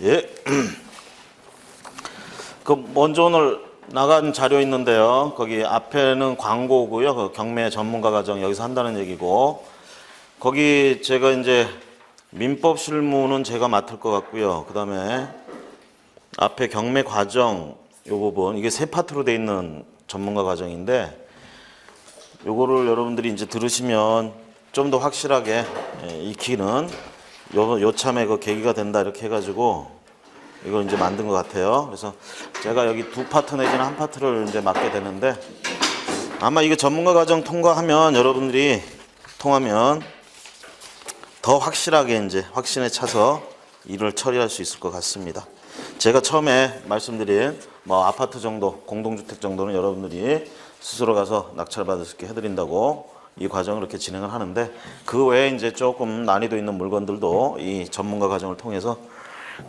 예. 먼저 오늘 나간 자료 있는데요. 거기 앞에는 광고고요. 그 경매 전문가 과정 여기서 한다는 얘기고, 거기 제가 이제 민법 실무는 제가 맡을 것 같고요. 그 다음에 앞에 경매 과정 요 부분, 이게 세 파트로 돼 있는 전문가 과정인데, 요거를 여러분들이 이제 들으시면 좀 더 확실하게 익히는 요참에 그 계기가 된다 이렇게 해가지고 이걸 이제 만든 것 같아요. 그래서 제가 여기 두 파트 내지는 한 파트를 이제 맡게 되는데, 아마 이거 전문가 과정 통과하면 여러분들이 통하면 더 확실하게 이제 확신에 차서 일을 처리할 수 있을 것 같습니다. 제가 처음에 말씀드린 뭐 아파트 정도, 공동주택 정도는 여러분들이 스스로 가서 낙찰받을 수 있게 해드린다고 이 과정을 이렇게 진행을 하는데, 그 외에 이제 조금 난이도 있는 물건들도 이 전문가 과정을 통해서,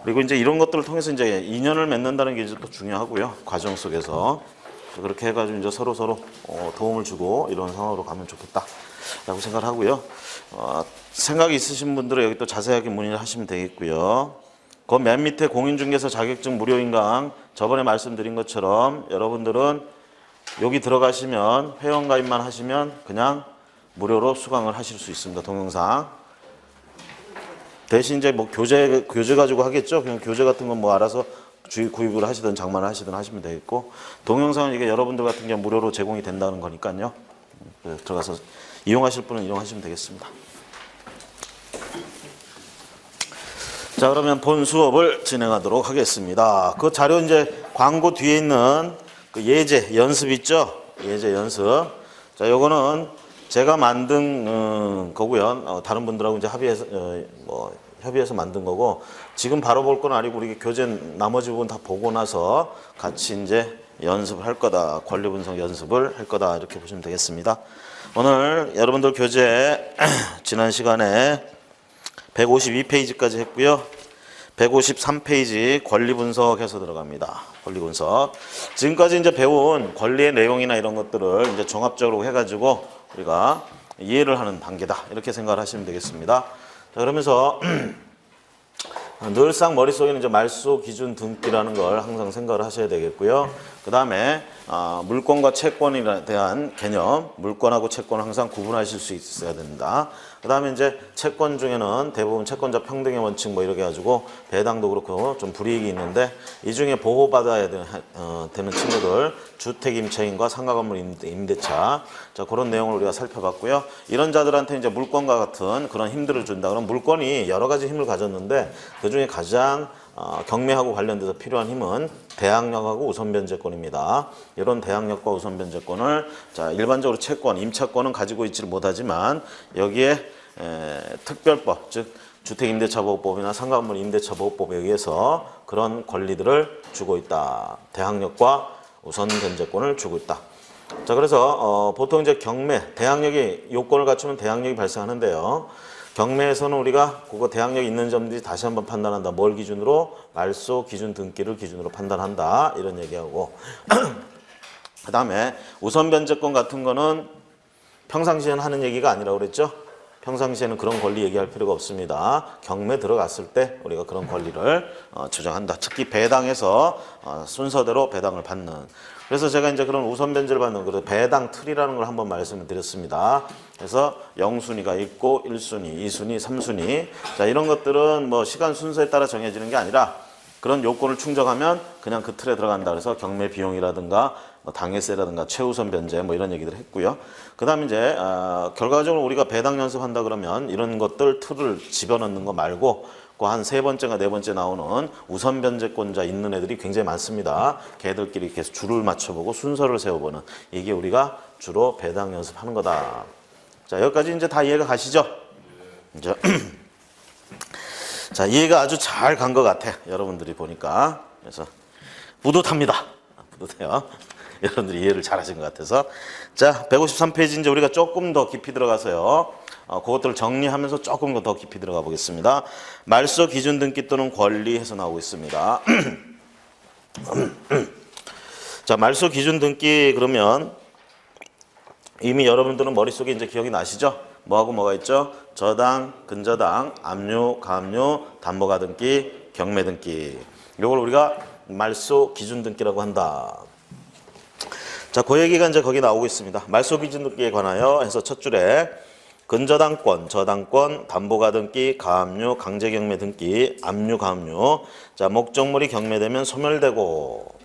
그리고 이제 이런 것들을 통해서 이제 인연을 맺는다는 게 이제 또 중요하고요. 과정 속에서 그렇게 해가지고 이제 서로 도움을 주고 이런 상황으로 가면 좋겠다라고 생각을 하고요. 생각이 있으신 분들은 여기 또 자세하게 문의를 하시면 되겠고요. 그 맨 밑에 공인중개사 자격증 무료인 강, 저번에 말씀드린 것처럼 여러분들은 여기 들어가시면 회원가입만 하시면 그냥 무료로 수강을 하실 수 있습니다. 동영상. 대신 이제 뭐 교재 가지고 하겠죠. 그냥 교재 같은 건 뭐 알아서 구입을 하시든 장만을 하시든 하시면 되겠고, 동영상은 이게 여러분들 같은 경우 무료로 제공이 된다는 거니까요. 들어가서 이용하실 분은 이용하시면 되겠습니다. 자, 그러면 본 수업을 진행하도록 하겠습니다. 그 자료 이제 광고 뒤에 있는 그 예제 연습 있죠? 예제 연습. 자, 요거는 제가 만든 거고요. 다른 분들하고 이제 협의해서 만든 거고, 지금 바로 볼 건 아니고 우리 교재 나머지 부분 다 보고 나서 같이 이제 연습을 할 거다. 권리 분석 연습을 할 거다. 이렇게 보시면 되겠습니다. 오늘 여러분들 교재 지난 시간에 152페이지까지 했고요. 153페이지 권리 분석해서 들어갑니다. 권리 분석. 지금까지 이제 배운 권리의 내용이나 이런 것들을 이제 종합적으로 해가지고 우리가 이해를 하는 단계다. 이렇게 생각을 하시면 되겠습니다. 자, 그러면서 늘상 머릿속에는 이제 말소 기준 등기라는 걸 항상 생각을 하셔야 되겠고요. 그 다음에 물권과 채권에 대한 개념, 물권하고 채권을 항상 구분하실 수 있어야 된다. 그 다음에 이제 채권 중에는 대부분 채권자 평등의 원칙 뭐 이렇게 해가지고 배당도 그렇고 좀 불이익이 있는데, 이 중에 보호받아야 되는 친구들, 주택임차인과 상가건물 임대차, 자, 그런 내용을 우리가 살펴봤고요. 이런 자들한테 이제 물권과 같은 그런 힘들을 준다. 그럼 물권이 여러 가지 힘을 가졌는데 그 중에 가장 경매하고 관련돼서 필요한 힘은 대항력하고 우선변제권입니다. 이런 대항력과 우선변제권을 자, 일반적으로 채권, 임차권은 가지고 있지를 못하지만 여기에 특별법, 즉 주택임대차보호법이나 상가건물 임대차보호법에 의해서 그런 권리들을 주고 있다. 대항력과 우선변제권을 주고 있다. 자, 그래서 보통 이제 경매, 대항력이 요건을 갖추면 대항력이 발생하는데요. 경매에서는 우리가 그거 대항력이 있는 점들이 다시 한번 판단한다. 뭘 기준으로? 말소 기준 등기를 기준으로 판단한다. 이런 얘기하고 그 다음에 우선변제권 같은 거는 평상시에는 하는 얘기가 아니라고 그랬죠. 평상시에는 그런 권리 얘기할 필요가 없습니다. 경매 들어갔을 때 우리가 그런 권리를 주장한다. 특히 배당에서 순서대로 배당을 받는. 그래서 제가 이제 그런 우선 변제를 받는 그 배당 틀이라는 걸 한번 말씀을 드렸습니다. 그래서 0순위가 있고 1순위, 2순위, 3순위. 자, 이런 것들은 뭐 시간 순서에 따라 정해지는 게 아니라 그런 요건을 충족하면 그냥 그 틀에 들어간다. 그래서 경매 비용이라든가 뭐 당해세라든가 최우선 변제 뭐 이런 얘기들을 했고요. 그 다음에 이제 결과적으로 우리가 배당 연습한다 그러면 이런 것들 틀을 집어넣는 거 말고 그 한 세 번째가 네 번째 나오는 우선 변제권자 있는 애들이 굉장히 많습니다. 걔들끼리 계속 줄을 맞춰보고 순서를 세워보는, 이게 우리가 주로 배당 연습하는 거다. 자, 여기까지 이제 다 이해가 가시죠? 이제 자, 이해가 아주 잘 간 것 같아. 여러분들이 보니까. 그래서 뿌듯합니다. 뿌듯해요. 여러분들이 이해를 잘 하신 것 같아서. 자, 153페이지 이제 우리가 조금 더 깊이 들어가서요. 그것들을 정리하면서 조금 더 깊이 들어가 보겠습니다. 말소 기준 등기 또는 권리 해서 나오고 있습니다. 자, 말소 기준 등기 그러면 이미 여러분들은 머릿속에 이제 기억이 나시죠? 뭐하고 뭐가 있죠? 저당, 근저당, 압류, 가압류, 담보가등기, 경매 등기. 이걸 우리가 말소 기준 등기라고 한다. 자, 그 얘기가 이제 거기 나오고 있습니다. 말소 기준 등기에 관하여 해서 첫 줄에 근저당권, 저당권, 담보가등기, 가압류, 강제경매 등기, 압류, 가압류. 자, 목적물이 경매되면 소멸되고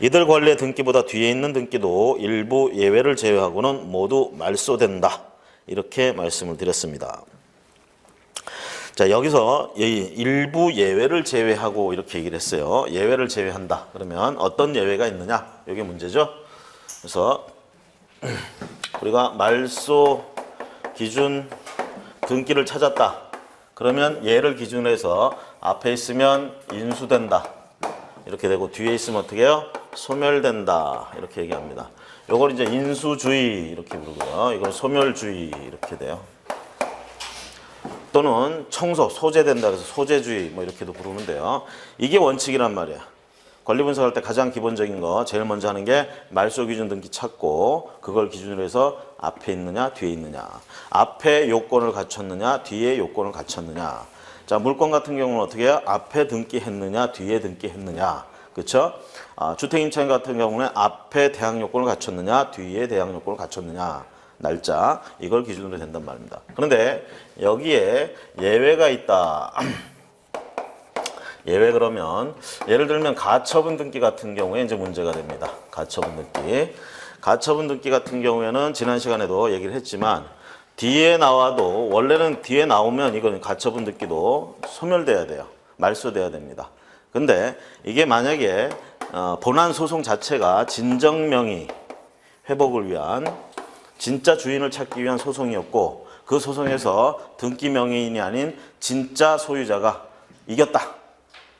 이들 권리의 등기보다 뒤에 있는 등기도 일부 예외를 제외하고는 모두 말소된다. 이렇게 말씀을 드렸습니다. 자, 여기서 일부 예외를 제외하고 이렇게 얘기를 했어요. 예외를 제외한다. 그러면 어떤 예외가 있느냐? 이게 문제죠. 그래서 우리가 말소 기준 등기를 찾았다. 그러면 얘를 기준으로 해서 앞에 있으면 인수된다. 이렇게 되고 뒤에 있으면 어떻게 해요? 소멸된다. 이렇게 얘기합니다. 요걸 이제 인수주의 이렇게 부르고요. 이건 소멸주의 이렇게 돼요. 또는 청소, 소재된다. 그래서 소재주의 뭐 이렇게도 부르면 돼요. 이게 원칙이란 말이야. 권리 분석할 때 가장 기본적인 거 제일 먼저 하는 게 말소 기준 등기 찾고 그걸 기준으로 해서 앞에 있느냐 뒤에 있느냐. 앞에 요건을 갖췄느냐 뒤에 요건을 갖췄느냐. 자, 물건 같은 경우는 어떻게 해요? 앞에 등기했느냐 뒤에 등기했느냐. 그렇죠? 주택임차인 같은 경우는 앞에 대항 요건을 갖췄느냐 뒤에 대항 요건을 갖췄느냐. 날짜 이걸 기준으로 된단 말입니다. 그런데 여기에 예외가 있다. 예외 그러면 예를 들면 가처분 등기 같은 경우에 이제 문제가 됩니다. 가처분 등기. 가처분 등기 같은 경우에는 지난 시간에도 얘기를 했지만 뒤에 나와도 원래는 뒤에 나오면 이건 가처분 등기도 소멸돼야 돼요. 말소돼야 됩니다. 근데 이게 만약에 본안 소송 자체가 진정명의 회복을 위한 진짜 주인을 찾기 위한 소송이었고 그 소송에서 등기 명의인이 아닌 진짜 소유자가 이겼다.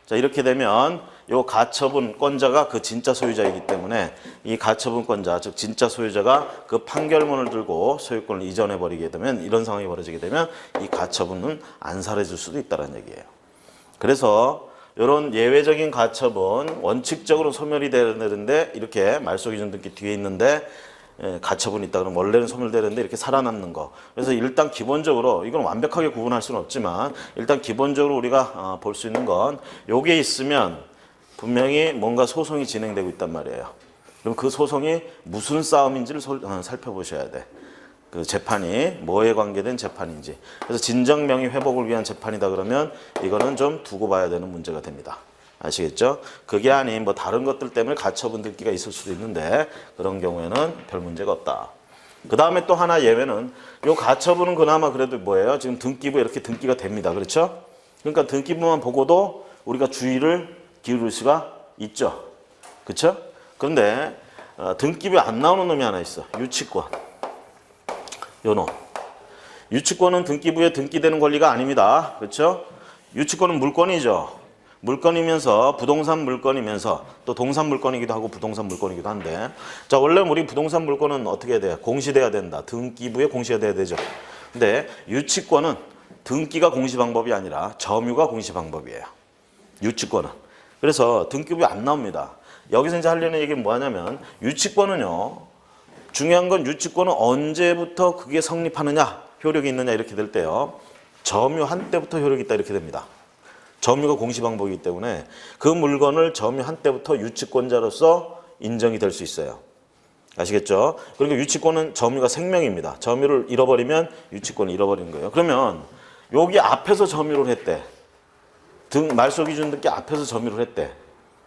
자, 이렇게 되면 요 가처분권자가 그 진짜 소유자이기 때문에 이 가처분권자, 즉 진짜 소유자가 그 판결문을 들고 소유권을 이전해 버리게 되면 이런 상황이 벌어지게 되면 이 가처분은 안 사라질 수도 있다는 얘기예요. 그래서 이런 예외적인 가처분 원칙적으로 소멸이 되는데 이렇게 말소기준 등기 뒤에 있는데 가처분이 있다 그러면 원래는 소멸되는데 이렇게 살아남는 거. 그래서 일단 기본적으로 이건 완벽하게 구분할 수는 없지만 일단 기본적으로 우리가 볼 수 있는 건 요게 있으면 분명히 뭔가 소송이 진행되고 있단 말이에요. 그럼 그 소송이 무슨 싸움인지를 살펴보셔야 돼. 그 재판이 뭐에 관계된 재판인지. 그래서 진정명의 회복을 위한 재판이다 그러면 이거는 좀 두고 봐야 되는 문제가 됩니다. 아시겠죠? 그게 아닌 뭐 다른 것들 때문에 가처분 등기가 있을 수도 있는데 그런 경우에는 별 문제가 없다. 그 다음에 또 하나 예외는 요 가처분은 그나마 그래도 뭐예요? 지금 등기부에 이렇게 등기가 됩니다. 그렇죠? 그러니까 등기부만 보고도 우리가 주의를 기울일 수가 있죠. 그렇죠? 그런데 등기부에 안 나오는 놈이 하나 있어. 유치권. 요 놈. 유치권은 등기부에 등기되는 권리가 아닙니다. 그렇죠? 유치권은 물권이죠. 물건이면서 부동산 물건이면서 또 동산 물건이기도 하고 부동산 물건이기도 한데 자, 원래 우리 부동산 물건은 어떻게 해야 돼요? 공시돼야 된다. 등기부에 공시가 돼야 되죠. 근데 유치권은 등기가 공시 방법이 아니라 점유가 공시 방법이에요. 유치권은. 그래서 등기부에 안 나옵니다. 여기서 이제 하려는 얘기는 뭐냐면 유치권은요. 중요한 건 유치권은 언제부터 그게 성립하느냐, 효력이 있느냐 이렇게 될 때요. 점유한 때부터 효력이 있다 이렇게 됩니다. 점유가 공시 방법이기 때문에 그 물건을 점유한 때부터 유치권자로서 인정이 될 수 있어요. 아시겠죠? 그러니까 유치권은 점유가 생명입니다. 점유를 잃어버리면 유치권을 잃어버리는 거예요. 그러면 여기 앞에서 점유를 했대. 말소 기준 등기 앞에서 점유를 했대.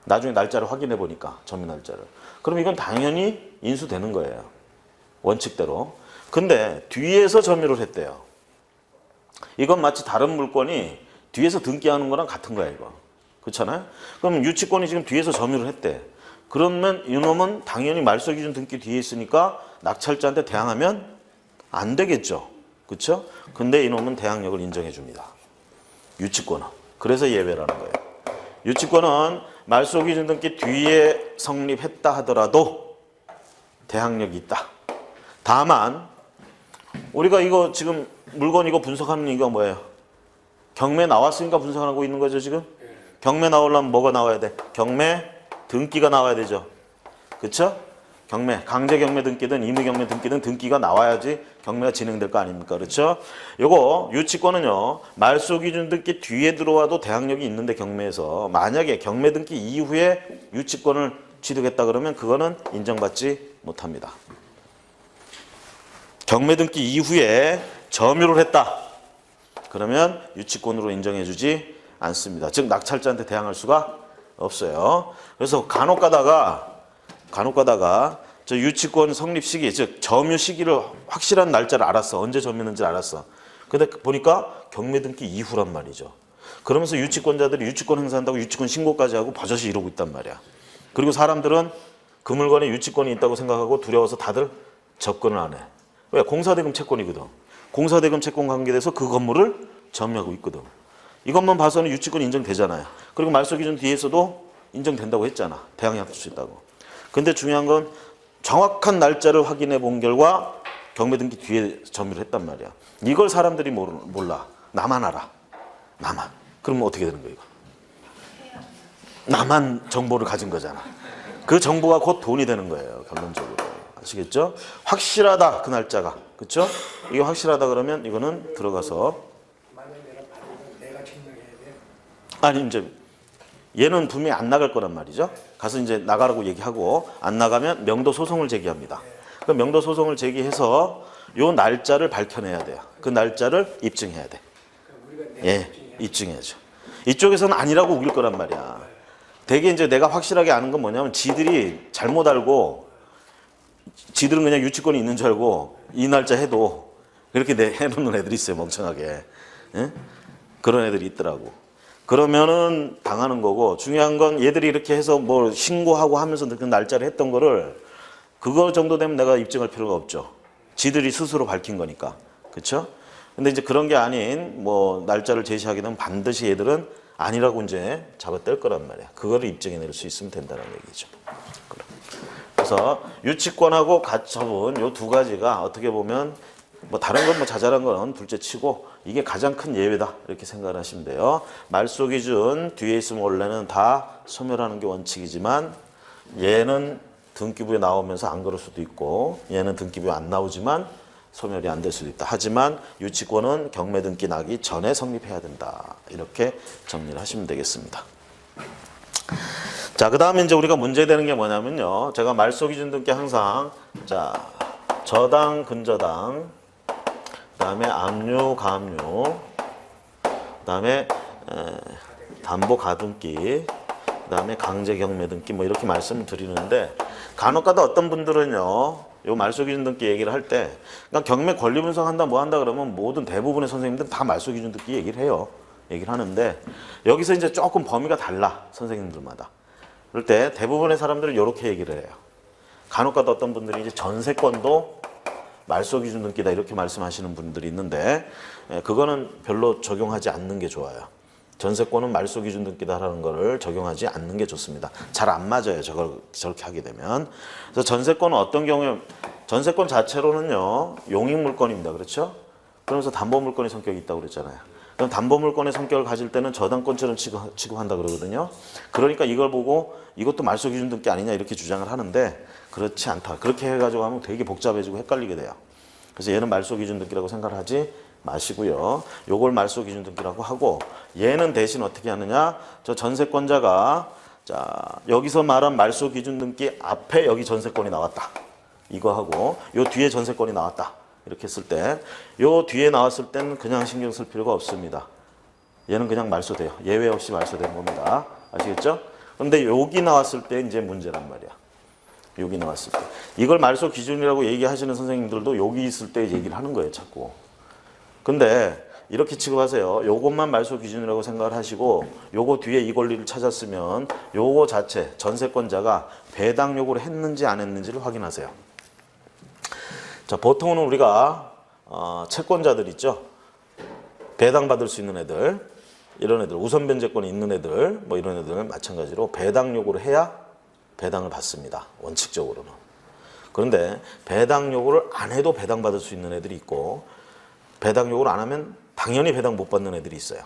나중에 날짜를 확인해 보니까 점유 날짜를. 그럼 이건 당연히 인수되는 거예요. 원칙대로. 근데 뒤에서 점유를 했대요. 이건 마치 다른 물건이 뒤에서 등기하는 거랑 같은 거야, 이거. 그렇잖아요? 그럼 유치권이 지금 뒤에서 점유를 했대. 그러면 이놈은 당연히 말소 기준 등기 뒤에 있으니까 낙찰자한테 대항하면 안 되겠죠. 그렇죠? 근데 이놈은 대항력을 인정해 줍니다. 유치권은. 그래서 예외라는 거예요. 유치권은 말소 기준 등기 뒤에 성립했다 하더라도 대항력이 있다. 다만 우리가 이거 지금 물건 이거 분석하는 이유가 뭐예요? 경매 나왔으니까 분석하고 있는 거죠, 지금? 경매 나오려면 뭐가 나와야 돼? 경매 등기가 나와야 되죠. 그쵸? 경매, 강제 경매 등기든 임의 경매 등기든 등기가 나와야지 경매가 진행될 거 아닙니까? 그렇죠? 요거 유치권은요. 말소 기준 등기 뒤에 들어와도 대항력이 있는데 경매에서 만약에 경매 등기 이후에 유치권을 취득했다 그러면 그거는 인정받지 못합니다. 경매 등기 이후에 점유를 했다. 그러면 유치권으로 인정해주지 않습니다. 즉 낙찰자한테 대항할 수가 없어요. 그래서 간혹 가다가 저 유치권 성립 시기, 즉 점유 시기를 확실한 날짜를 알았어. 언제 점유했는지 알았어. 근데 보니까 경매 등기 이후란 말이죠. 그러면서 유치권자들이 유치권 행사한다고 유치권 신고까지 하고 버젓이 이러고 있단 말이야. 그리고 사람들은 그 물건에 유치권이 있다고 생각하고 두려워서 다들 접근을 안 해. 왜? 공사대금 채권이거든. 공사대금 채권 관계돼서 그 건물을 점유하고 있거든. 이것만 봐서는 유치권 인정되잖아요. 그리고 말소 기준 뒤에서도 인정된다고 했잖아. 대항할 수 있다고. 근데 중요한 건 정확한 날짜를 확인해 본 결과 경매 등기 뒤에 점유를 했단 말이야. 이걸 사람들이 몰라. 나만 알아. 나만. 그러면 어떻게 되는 거야, 이거? 나만 정보를 가진 거잖아. 그 정보가 곧 돈이 되는 거예요, 결론적으로. 아시겠죠? 확실하다, 그 날짜가. 그렇죠? 이게 확실하다 그러면 이거는 들어가서 아니 이제 얘는 분명히 안 나갈 거란 말이죠. 가서 이제 나가라고 얘기하고 안 나가면 명도 소송을 제기합니다. 그 명도 소송을 제기해서 요 날짜를 밝혀내야 돼요. 그 날짜를 입증해야 돼. 예, 입증해야죠. 이쪽에서는 아니라고 우길 거란 말이야. 되게 이제 내가 확실하게 아는 건 뭐냐면 지들이 잘못 알고 지들은 그냥 유치권이 있는 줄 알고 이 날짜 해도 그렇게 해놓는 애들이 있어요. 멍청하게. 예? 그런 애들이 있더라고. 그러면은 당하는 거고 중요한 건 얘들이 이렇게 해서 뭐 신고하고 하면서 그 날짜를 했던 거를 그거 정도 되면 내가 입증할 필요가 없죠. 지들이 스스로 밝힌 거니까. 그렇죠? 근데 이제 그런 게 아닌 뭐 날짜를 제시하게 되면 반드시 얘들은 아니라고 이제 잡아뗄 거란 말이야. 그거를 입증해낼 수 있으면 된다는 얘기죠. 그래서 유치권하고 가처분 요 두 가지가 어떻게 보면 뭐 다른 건 뭐 자잘한 건 둘째치고 이게 가장 큰 예외다 이렇게 생각을 하시면 돼요. 말소 기준 뒤에 있으면 원래는 다 소멸하는 게 원칙이지만 얘는 등기부에 나오면서 안 그럴 수도 있고 얘는 등기부에 안 나오지만 소멸이 안 될 수도 있다. 하지만 유치권은 경매 등기 나기 전에 성립해야 된다. 이렇게 정리를 하시면 되겠습니다. 자, 그 다음에 이제 우리가 문제되는 게 뭐냐면요. 제가 말소 기준 등기 항상 자 저당, 근저당, 그 다음에 압류, 가압류, 그 다음에 담보 가등기, 그 다음에 강제 경매 등기 뭐 이렇게 말씀을 드리는데 간혹가다 어떤 분들은요 요 말소 기준 등기 얘기를 할 때 그러니까 경매 권리 분석한다 뭐 한다 그러면 모든 대부분의 선생님들은 다 말소 기준 등기 얘기를 해요. 얘기를 하는데 여기서 이제 조금 범위가 달라 선생님들마다. 그럴 때 대부분의 사람들은 이렇게 얘기를 해요. 간혹가다 어떤 분들이 이제 전세권도 말소 기준 등기다 이렇게 말씀하시는 분들이 있는데 그거는 별로 적용하지 않는 게 좋아요. 전세권은 말소 기준 등기다라는 거를 적용하지 않는 게 좋습니다. 잘 안 맞아요. 저렇게 하게 되면. 그래서 전세권은 어떤 경우에 전세권 자체로는요 용익 물건입니다. 그렇죠? 그러면서 담보 물건의 성격이 있다고 그랬잖아요. 그럼 담보 물건의 성격을 가질 때는 저당권처럼 취급한다 그러거든요. 그러니까 이걸 보고 이것도 말소 기준 등기 아니냐 이렇게 주장을 하는데 그렇지 않다. 그렇게 해가지고 하면 되게 복잡해지고 헷갈리게 돼요. 그래서 얘는 말소 기준 등기라고 생각을 하지 마시고요. 요걸 말소 기준 등기라고 하고 얘는 대신 어떻게 하느냐? 저 전세권자가 자 여기서 말한 말소 기준 등기 앞에 여기 전세권이 나왔다. 이거 하고 요 뒤에 전세권이 나왔다. 이렇게 했을 때 요 뒤에 나왔을 때는 그냥 신경 쓸 필요가 없습니다. 얘는 그냥 말소돼요. 예외 없이 말소되는 겁니다. 아시겠죠? 근데 여기 나왔을 때 이제 문제란 말이야. 여기 나왔을 때. 이걸 말소 기준이라고 얘기하시는 선생님들도 여기 있을 때 얘기를 하는 거예요, 자꾸. 근데 이렇게 취급하세요. 요것만 말소 기준이라고 생각을 하시고 요거 뒤에 이 권리를 찾았으면 요거 자체 전세권자가 배당 요구를 했는지 안 했는지를 확인하세요. 자, 보통은 우리가 채권자들 있죠. 배당받을 수 있는 애들, 이런 애들, 우선 변제권이 있는 애들, 뭐 이런 애들은 마찬가지로 배당 요구를 해야 배당을 받습니다. 원칙적으로는. 그런데 배당 요구를 안 해도 배당받을 수 있는 애들이 있고 배당 요구를 안 하면 당연히 배당 못 받는 애들이 있어요.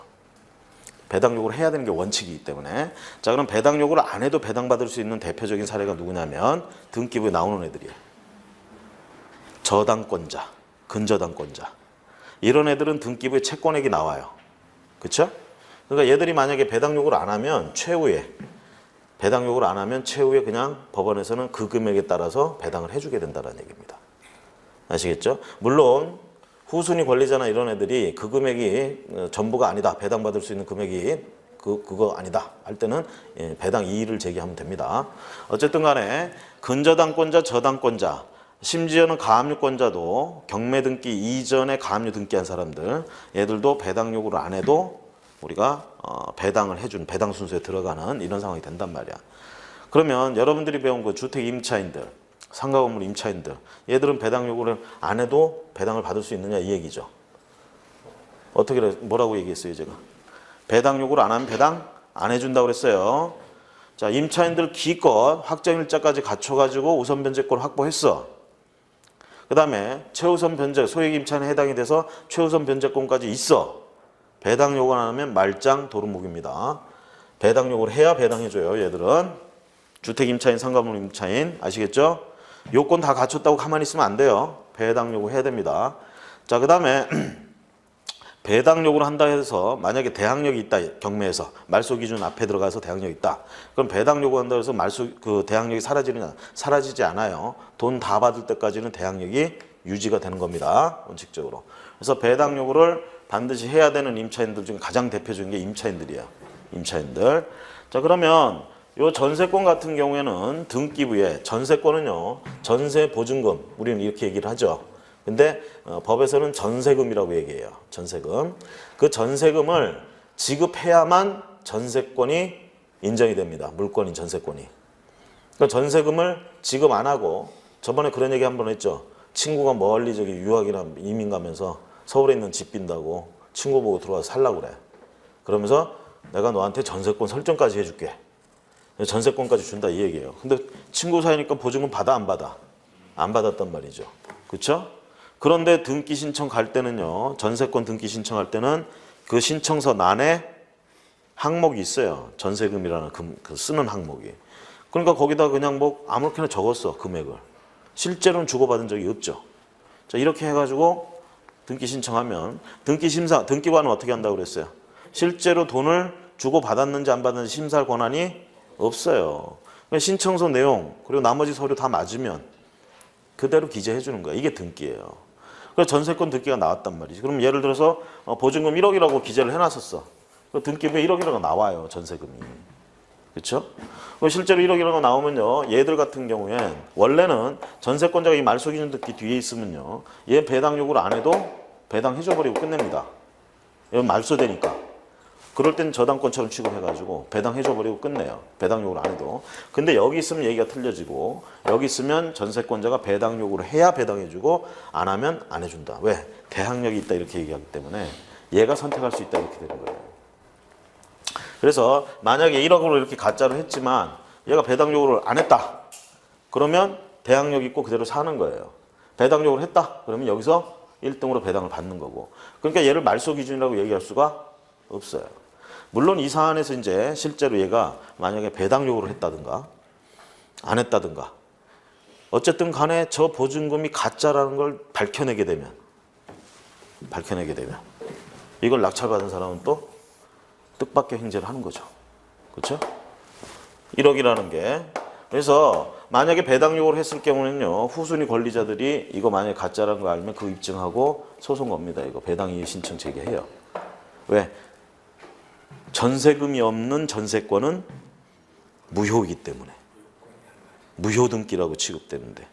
배당 요구를 해야 되는 게 원칙이기 때문에. 자, 그럼 배당 요구를 안 해도 배당받을 수 있는 대표적인 사례가 누구냐면 등기부에 나오는 애들이에요. 저당권자, 근저당권자. 이런 애들은 등기부에 채권액이 나와요. 그렇죠? 그러니까 얘들이 만약에 배당 요구를 안 하면 최후에 그냥 법원에서는 그 금액에 따라서 배당을 해주게 된다는 얘기입니다. 아시겠죠? 물론 후순위 권리자나 이런 애들이 그 금액이 전부가 아니다. 배당받을 수 있는 금액이 그거 아니다. 할 때는 배당 이의를 제기하면 됩니다. 어쨌든 간에 근저당권자, 저당권자, 심지어는 가압류권자도 경매 등기 이전에 가압류 등기한 사람들, 얘들도 배당 요구를 안 해도 우리가 배당을 해준 배당 순서에 들어가는 이런 상황이 된단 말이야. 그러면 여러분들이 배운 그 주택 임차인들, 상가 건물 임차인들, 얘들은 배당 요구를 안 해도 배당을 받을 수 있느냐 이 얘기죠. 어떻게 뭐라고 얘기했어요 제가? 배당 요구를 안 하면 배당 안 해준다고 그랬어요. 자, 임차인들 기껏 확정일자까지 갖춰가지고 우선 변제권 확보했어. 그 다음에 최우선 변제, 소액 임차인에 해당이 돼서 최우선 변제권까지 있어. 배당 요구 안 하면 말짱 도루묵입니다. 배당 요구를 해야 배당해줘요. 얘들은 주택 임차인, 상가물 임차인 아시겠죠? 요건 다 갖췄다고 가만히 있으면 안 돼요. 배당 요구 해야 됩니다. 자, 그 다음에 배당 요구를 한다 해서 만약에 대항력이 있다. 경매에서 말소 기준 앞에 들어가서 대항력이 있다. 그럼 배당 요구한다 해서 그 대항력이 사라지느냐? 사라지지 않아요. 돈 다 받을 때까지는 대항력이 유지가 되는 겁니다. 원칙적으로. 그래서 배당 요구를 반드시 해야 되는 임차인들 중에 가장 대표적인 게 임차인들이에요. 임차인들. 자, 그러면 요 전세권 같은 경우에는 등기부에 전세권은요. 전세 보증금 우리는 이렇게 얘기를 하죠. 근데 법에서는 전세금이라고 얘기해요. 전세금. 그 전세금을 지급해야만 전세권이 인정이 됩니다. 물권인 전세권이. 그러니까 전세금을 지급 안 하고 저번에 그런 얘기 한번 했죠. 친구가 멀리 저기 유학이나 이민 가면서 서울에 있는 집 빈다고 친구 보고 들어와서 살라고 그래. 그러면서 내가 너한테 전세권 설정까지 해줄게. 전세권까지 준다 이 얘기예요. 근데 친구 사이니까 보증금 받아 안 받아? 안 받았단 말이죠. 그렇죠? 그런데 등기 신청 갈 때는요. 전세권 등기 신청할 때는 그 신청서 난에 항목이 있어요. 전세금이라는 그 쓰는 항목이. 그러니까 거기다 그냥 뭐 아무렇게나 적었어. 금액을. 실제로는 주고받은 적이 없죠. 자, 이렇게 해가지고 등기 신청하면 등기관은 어떻게 한다고 그랬어요? 실제로 돈을 주고받았는지 안 받았는지 심사할 권한이 없어요. 그러니까 신청서 내용 그리고 나머지 서류 다 맞으면 그대로 기재해 주는 거야. 이게 등기예요. 그래서 전세권 등기가 나왔단 말이지. 그럼 예를 들어서 보증금 1억이라고 기재를 해놨었어. 등기부에 1억이라고 나와요. 전세금이. 그렇죠? 실제로 1억이라고 나오면요. 얘들 같은 경우엔 원래는 전세권자가 이 말소기준 등기 뒤에 있으면요. 얘 배당 요구를 안 해도 배당해줘버리고 끝냅니다. 얘는 말소되니까. 그럴 땐 저당권처럼 취급해가지고 배당해줘버리고 끝내요. 배당 요구를 안 해도. 근데 여기 있으면 얘기가 틀려지고 여기 있으면 전세권자가 배당 요구를 해야 배당해주고 안 하면 안 해준다. 왜? 대항력이 있다 이렇게 얘기하기 때문에 얘가 선택할 수 있다 이렇게 되는 거예요. 그래서 만약에 1억으로 이렇게 가짜로 했지만 얘가 배당 요구를 안 했다. 그러면 대항력 있고 그대로 사는 거예요. 배당 요구를 했다. 그러면 여기서 1등으로 배당을 받는 거고. 그러니까 얘를 말소 기준이라고 얘기할 수가 없어요. 물론 이 사안에서 이제 실제로 얘가 만약에 배당 요구를 했다든가 안 했다든가 어쨌든 간에 저 보증금이 가짜라는 걸 밝혀내게 되면 이걸 낙찰받은 사람은 또 뜻밖의 행제를 하는 거죠. 그렇죠? 1억이라는 게. 그래서 만약에 배당 요구를 했을 경우는요. 후순위 권리자들이 이거 만약에 가짜라는 거 알면 그 입증하고 소송 겁니다. 이거 배당이의 신청 제기해요. 왜? 전세금이 없는 전세권은 무효이기 때문에. 무효 등기라고 취급되는데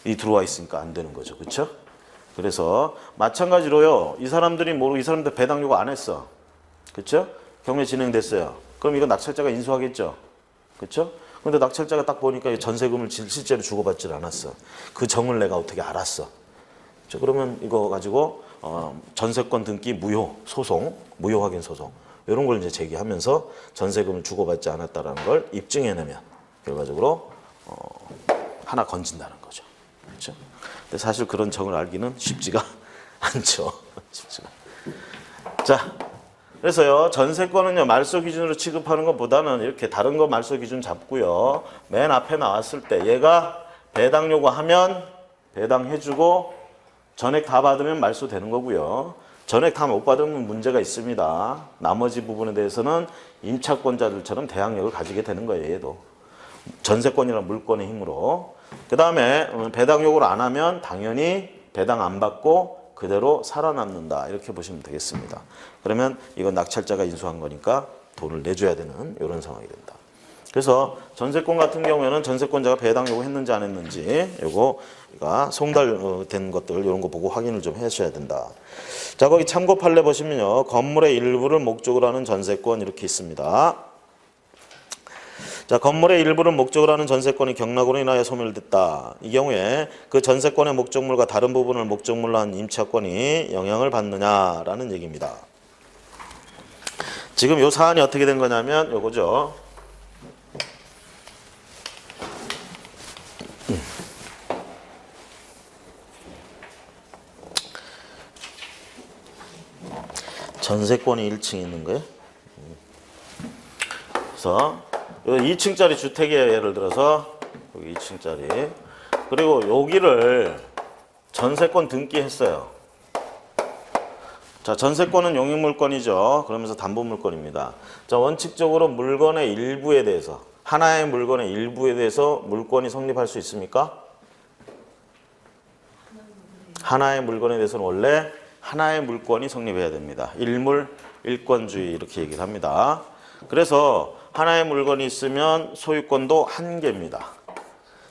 이 들어와 있으니까 안 되는 거죠. 그렇죠? 그래서 마찬가지로요. 이 사람들 배당 요구 안 했어. 그렇죠? 경매 진행됐어요. 그럼 이거 낙찰자가 인수하겠죠. 그렇죠? 근데 낙찰자가 딱 보니까 전세금을 실제로 주고받질 않았어. 그 정을 내가 어떻게 알았어. 그렇죠? 그러면 이거 가지고 전세권 등기 무효 소송, 무효 확인 소송 이런 걸 이제 제기하면서 전세금을 주고받지 않았다라는 걸 입증해내면 결과적으로 하나 건진다는 거죠. 그렇죠? 근데 사실 그런 정을 알기는 쉽지가 않죠. 쉽지가. 자. 그래서요, 전세권은요, 말소 기준으로 취급하는 것보다는 이렇게 다른 거 말소 기준 잡고요, 맨 앞에 나왔을 때 얘가 배당 요구하면 배당해주고 전액 다 받으면 말소 되는 거고요. 전액 다 못 받으면 문제가 있습니다. 나머지 부분에 대해서는 임차권자들처럼 대항력을 가지게 되는 거예요, 얘도. 전세권이랑 물권의 힘으로. 그 다음에 배당 요구를 안 하면 당연히 배당 안 받고 그대로 살아남는다. 이렇게 보시면 되겠습니다. 그러면 이건 낙찰자가 인수한 거니까 돈을 내줘야 되는 이런 상황이 된다. 그래서 전세권 같은 경우에는 전세권자가 배당 요구했는지 안 했는지 요거가 송달된 것들 이런 거 보고 확인을 좀 하셔야 된다. 자, 거기 참고 판례 보시면요. 건물의 일부를 목적으로 하는 전세권 이렇게 있습니다. 자, 건물의 일부를 목적으로 하는 전세권이 경락으로 인하여 소멸됐다. 이 경우에 그 전세권의 목적물과 다른 부분을 목적물로 한 임차권이 영향을 받느냐라는 얘기입니다. 지금 요 사안이 어떻게 된 거냐면 요거죠. 전세권이 1층에 있는 거예요. 그래서 2층짜리 주택이에요. 예를 들어서 여기 2층짜리. 그리고 여기를 전세권 등기했어요. 자, 전세권은 용익물권이죠. 그러면서 담보물권입니다. 자, 원칙적으로 물건의 일부에 대해서, 하나의 물건의 일부에 대해서 물권이 성립할 수 있습니까? 하나의 물건에 대해서는 원래 하나의 물권이 성립해야 됩니다. 일물, 일권주의 이렇게 얘기를 합니다. 그래서 하나의 물건이 있으면 소유권도 한 개입니다.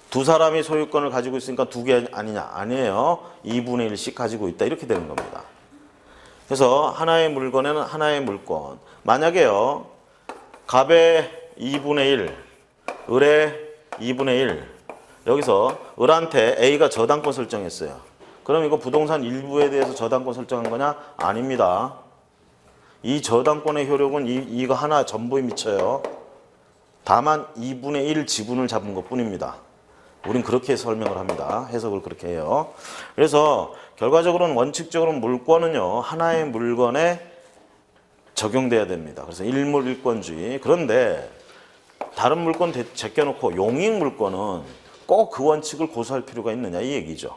두 사람이 소유권을 가지고 있으니까 두 개 아니냐? 아니에요. 2분의 1씩 가지고 있다. 이렇게 되는 겁니다. 그래서 하나의 물건에는 하나의 물권. 만약에요, 갑의 2분의 1, 을의 2분의 1. 여기서 을한테 A가 저당권 설정했어요. 그럼 이거 부동산 일부에 대해서 저당권 설정한 거냐? 아닙니다. 이 저당권의 효력은 이거 하나 전부에 미쳐요. 다만 2분의 1 지분을 잡은 것 뿐입니다. 우린 그렇게 설명을 합니다. 해석을 그렇게 해요. 그래서 결과적으로는 원칙적으로는 물권은요, 하나의 물건에 적용돼야 됩니다. 그래서 일물 일권주의. 그런데 다른 물권 제껴놓고 용익 물권은 꼭 그 원칙을 고수할 필요가 있느냐 이 얘기죠.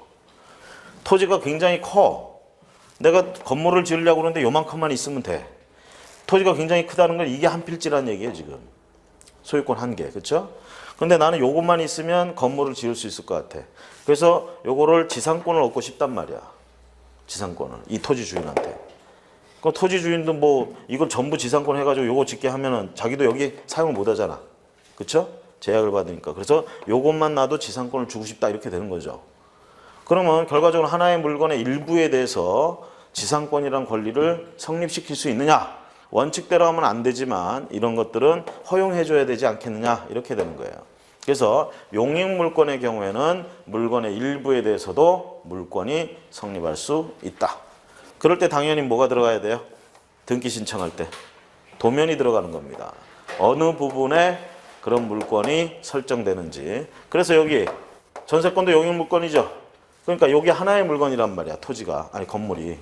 토지가 굉장히 커. 내가 건물을 지으려고 그러는데 요만큼만 있으면 돼. 토지가 굉장히 크다는 건 이게 한 필지라는 얘기예요, 지금. 소유권 한 개, 그렇죠? 근데 나는 요것만 있으면 건물을 지을 수 있을 것 같아. 그래서 요거를 지상권을 얻고 싶단 말이야. 지상권을. 이 토지 주인한테. 그 토지 주인도 뭐 이걸 전부 지상권 해가지고 요거 짓게 하면은 자기도 여기 사용을 못 하잖아. 그렇죠? 제약을 받으니까. 그래서 요것만 놔도 지상권을 주고 싶다 이렇게 되는 거죠. 그러면 결과적으로 하나의 물건의 일부에 대해서 지상권이란 권리를 성립시킬 수 있느냐? 원칙대로 하면 안 되지만 이런 것들은 허용해줘야 되지 않겠느냐? 이렇게 되는 거예요. 그래서 용익물권의 경우에는 물건의 일부에 대해서도 물권이 성립할 수 있다. 그럴 때 당연히 뭐가 들어가야 돼요? 등기 신청할 때 도면이 들어가는 겁니다. 어느 부분에 그런 물권이 설정되는지. 그래서 여기 전세권도 용익물권이죠. 그러니까 여기 하나의 물건이란 말이야. 토지가. 아니 건물이.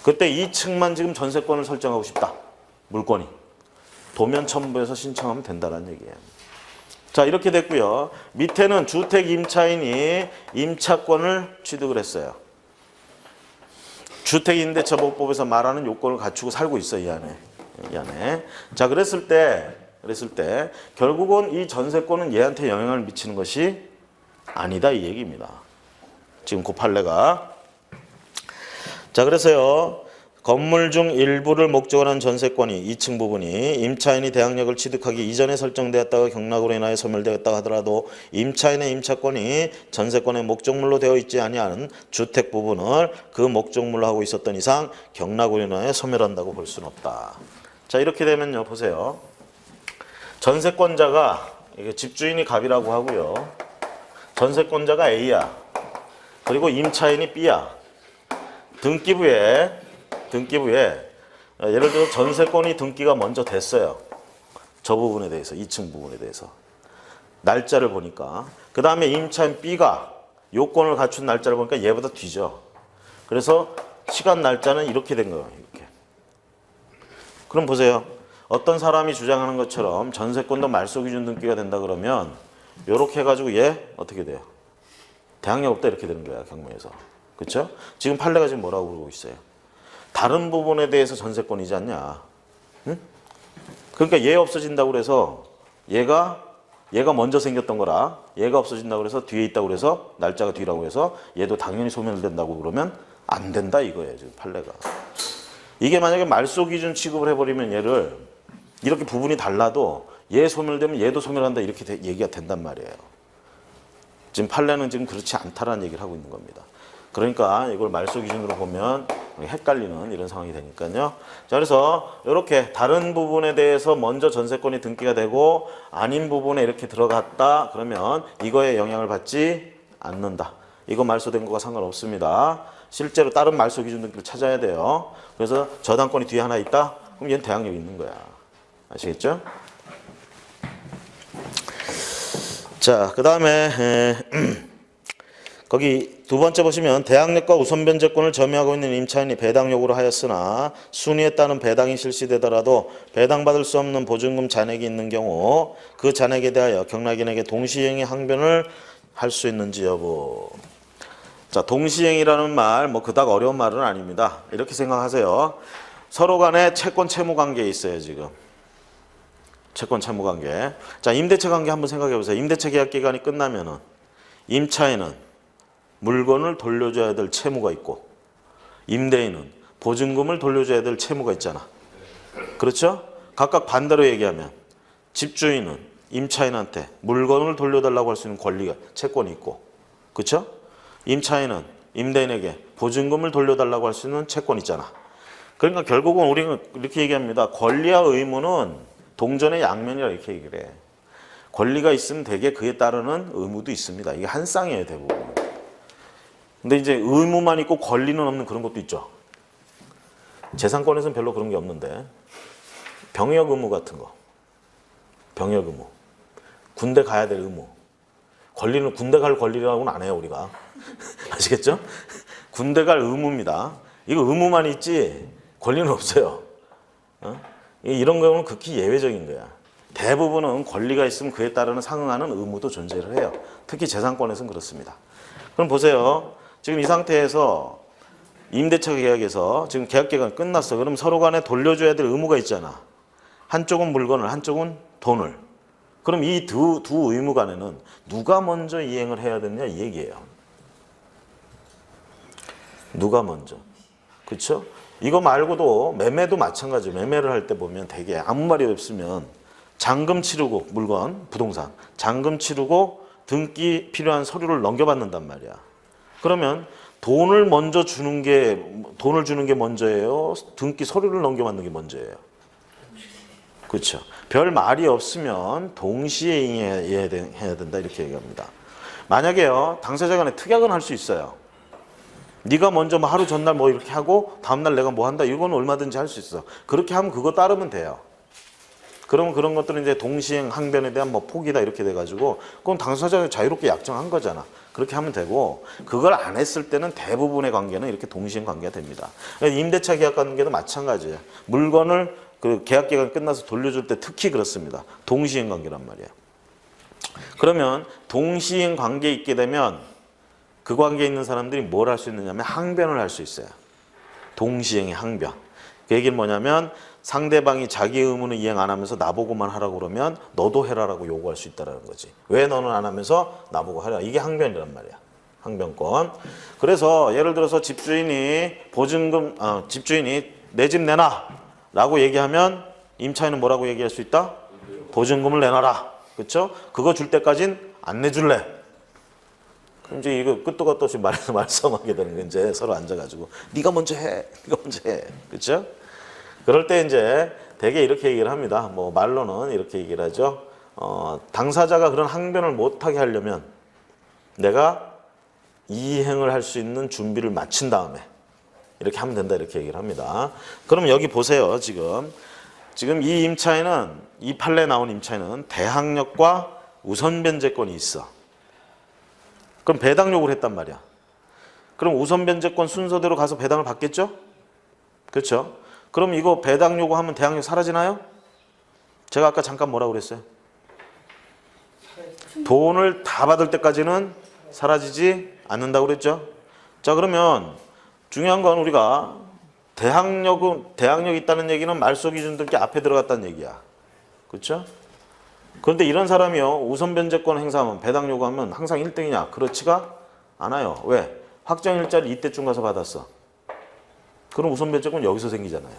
그때 2층만 지금 전세권을 설정하고 싶다. 물권이. 도면 첨부해서 신청하면 된다는 얘기예요. 자, 이렇게 됐고요. 밑에는 주택 임차인이 임차권을 취득을 했어요. 주택임대차보호법에서 말하는 요건을 갖추고 살고 있어, 이 안에. 자, 그랬을 때 결국은 이 전세권은 얘한테 영향을 미치는 것이 아니다 이 얘기입니다. 지금 그 판례가. 자, 그래서요. 건물 중 일부를 목적으로 한 전세권이 2층 부분이 임차인이 대항력을 취득하기 이전에 설정되었다가 경락으로 인하여 소멸되었다 하더라도 임차인의 임차권이 전세권의 목적물로 되어 있지 아니한 주택 부분을 그 목적물로 하고 있었던 이상 경락으로 인하여 소멸한다고 볼 수는 없다. 자, 이렇게 되면요. 보세요. 전세권자가 이게 집주인이 갑이라고 하고요. 전세권자가 A야. 그리고 임차인이 B야. 등기부에 예를 들어 전세권이 등기가 먼저 됐어요. 저 부분에 대해서 2층 부분에 대해서 날짜를 보니까 그 다음에 임차인 B가 요건을 갖춘 날짜를 보니까 얘보다 뒤져. 그래서 시간 날짜는 이렇게 된 거예요. 이렇게 그럼 보세요. 어떤 사람이 주장하는 것처럼 전세권도 말소 기준 등기가 된다 그러면 요렇게 해가지고 얘 어떻게 돼요? 대항력 없다 이렇게 되는 거야 경매에서. 그렇죠? 지금 판례가 지금 뭐라고 그러고 있어요? 다른 부분에 대해서 전세권이지 않냐? 응? 그러니까 얘 없어진다고 그래서 얘가 먼저 생겼던 거라 얘가 없어진다고 그래서 뒤에 있다고 그래서 날짜가 뒤라고 해서 얘도 당연히 소멸된다고 그러면 안 된다 이거예요 지금 판례가. 이게 만약에 말소 기준 취급을 해버리면 얘를 이렇게 부분이 달라도 얘 소멸되면 얘도 소멸한다 이렇게 얘기가 된단 말이에요. 지금 판례는 지금 그렇지 않다라는 얘기를 하고 있는 겁니다. 그러니까 이걸 말소 기준으로 보면 헷갈리는 이런 상황이 되니까요. 자, 그래서 이렇게 다른 부분에 대해서 먼저 전세권이 등기가 되고 아닌 부분에 이렇게 들어갔다 그러면 이거에 영향을 받지 않는다. 이거 말소된 거가 상관없습니다. 실제로 다른 말소 기준 등기를 찾아야 돼요. 그래서 저당권이 뒤에 하나 있다? 그럼 얘는 대항력이 있는 거야. 아시겠죠? 자, 그 다음에 거기 두 번째 보시면 대항력과 우선변제권을 점유하고 있는 임차인이 배당 요구를 하였으나 순위에 따른 배당이 실시되더라도 배당받을 수 없는 보증금 잔액이 있는 경우 그 잔액에 대하여 경락인에게 동시행위 항변을 할 수 있는지 여부. 자, 동시행위라는 말 뭐 그닥 어려운 말은 아닙니다. 이렇게 생각하세요. 서로 간에 채권 채무 관계에 있어요 지금. 채권 채무 관계. 자, 임대차 관계 한번 생각해 보세요. 임대차 계약 기간이 끝나면은 임차인은 물건을 돌려줘야 될 채무가 있고 임대인은 보증금을 돌려줘야 될 채무가 있잖아. 그렇죠? 각각 반대로 얘기하면 집주인은 임차인한테 물건을 돌려달라고 할 수 있는 권리가 채권이 있고 그렇죠? 임차인은 임대인에게 보증금을 돌려달라고 할 수 있는 채권이 있잖아. 그러니까 결국은 우리는 이렇게 얘기합니다. 권리와 의무는 동전의 양면이라 이렇게 얘기를 해. 권리가 있으면 대개 그에 따르는 의무도 있습니다. 이게 한 쌍이에요 대부분. 근데 이제 의무만 있고 권리는 없는 그런 것도 있죠. 재산권에서는 별로 그런 게 없는데 병역 의무 같은 거. 병역 의무. 군대 가야 될 의무. 권리는 군대 갈 권리라고는 안 해요 우리가. 아시겠죠? 군대 갈 의무입니다. 이거 의무만 있지 권리는 없어요. 이런 경우는 극히 예외적인 거야. 대부분은 권리가 있으면 그에 따르는 상응하는 의무도 존재를 해요. 특히 재산권에서는 그렇습니다. 그럼 보세요. 지금 이 상태에서 임대차 계약에서 지금 계약 기간이 끝났어. 그럼 서로 간에 돌려줘야 될 의무가 있잖아. 한쪽은 물건을, 한쪽은 돈을. 그럼 이 두 의무 간에는 누가 먼저 이행을 해야 되느냐 이 얘기예요. 누가 먼저. 그렇죠? 이거 말고도 매매도 마찬가지예요. 매매를 할 때 보면 되게 아무 말이 없으면 잔금 치르고 물건, 부동산, 잔금 치르고 등기 필요한 서류를 넘겨받는단 말이야. 그러면 돈을 주는 게 먼저예요? 등기 서류를 넘겨받는 게 먼저예요? 그렇죠. 별 말이 없으면 동시에 해야 된다 이렇게 얘기합니다. 만약에요 당사자 간에 특약은 할 수 있어요. 네가 먼저 뭐 하루 전날 뭐 이렇게 하고 다음날 내가 뭐 한다 이건 얼마든지 할 수 있어. 그렇게 하면 그거 따르면 돼요. 그러면 그런 것들은 이제 동시행 항변에 대한 뭐 포기다 이렇게 돼가지고 그건 당사자가 자유롭게 약정한 거잖아. 그렇게 하면 되고 그걸 안 했을 때는 대부분의 관계는 이렇게 동시행 관계가 됩니다. 임대차 계약 관계도 마찬가지예요. 물건을 그 계약 기간 끝나서 돌려줄 때 특히 그렇습니다. 동시행 관계란 말이에요. 그러면 동시행 관계에 있게 되면 그 관계에 있는 사람들이 뭘 할 수 있느냐면 항변을 할 수 있어요. 동시행의 항변. 그 얘기는 뭐냐면 상대방이 자기 의무는 이행 안 하면서 나보고만 하라고 그러면 너도 해라라고 요구할 수 있다는 거지. 왜 너는 안 하면서 나보고 하라. 이게 항변이란 말이야. 항변권. 그래서 예를 들어서 집주인이 집주인이 내 집 내놔 라고 얘기하면 임차인은 뭐라고 얘기할 수 있다? 보증금을 내놔라. 그렇죠? 그거 줄 때까진 안 내줄래. 그럼 이제 이거 끝도 끝도 없이 말싸움하게 되는 거 이제 서로 앉아가지고 네가 먼저 해. 그렇죠? 그럴 때 이제 되게 이렇게 얘기를 합니다. 뭐 말로는 이렇게 얘기를 하죠. 당사자가 그런 항변을 못하게 하려면 내가 이행을 할 수 있는 준비를 마친 다음에 이렇게 하면 된다 이렇게 얘기를 합니다. 그럼 여기 보세요. 지금 이 임차인은 이 판례에 나온 임차인은 대항력과 우선변제권이 있어. 그럼 배당 요구를 했단 말이야. 그럼 우선변제권 순서대로 가서 배당을 받겠죠? 그렇죠? 그럼 이거 배당 요구하면 대항력 사라지나요? 제가 아까 잠깐 뭐라고 그랬어요? 돈을 다 받을 때까지는 사라지지 않는다고 그랬죠? 자, 그러면 중요한 건 우리가 대항력이 있다는 얘기는 말소 기준 등기 앞에 들어갔다는 얘기야. 그렇죠? 그런데 이런 사람이요, 우선 변제권 행사하면 배당 요구하면 항상 1등이냐? 그렇지가 않아요. 왜? 확정일자를 이때쯤 가서 받았어. 그럼 우선 변제권 여기서 생기잖아요.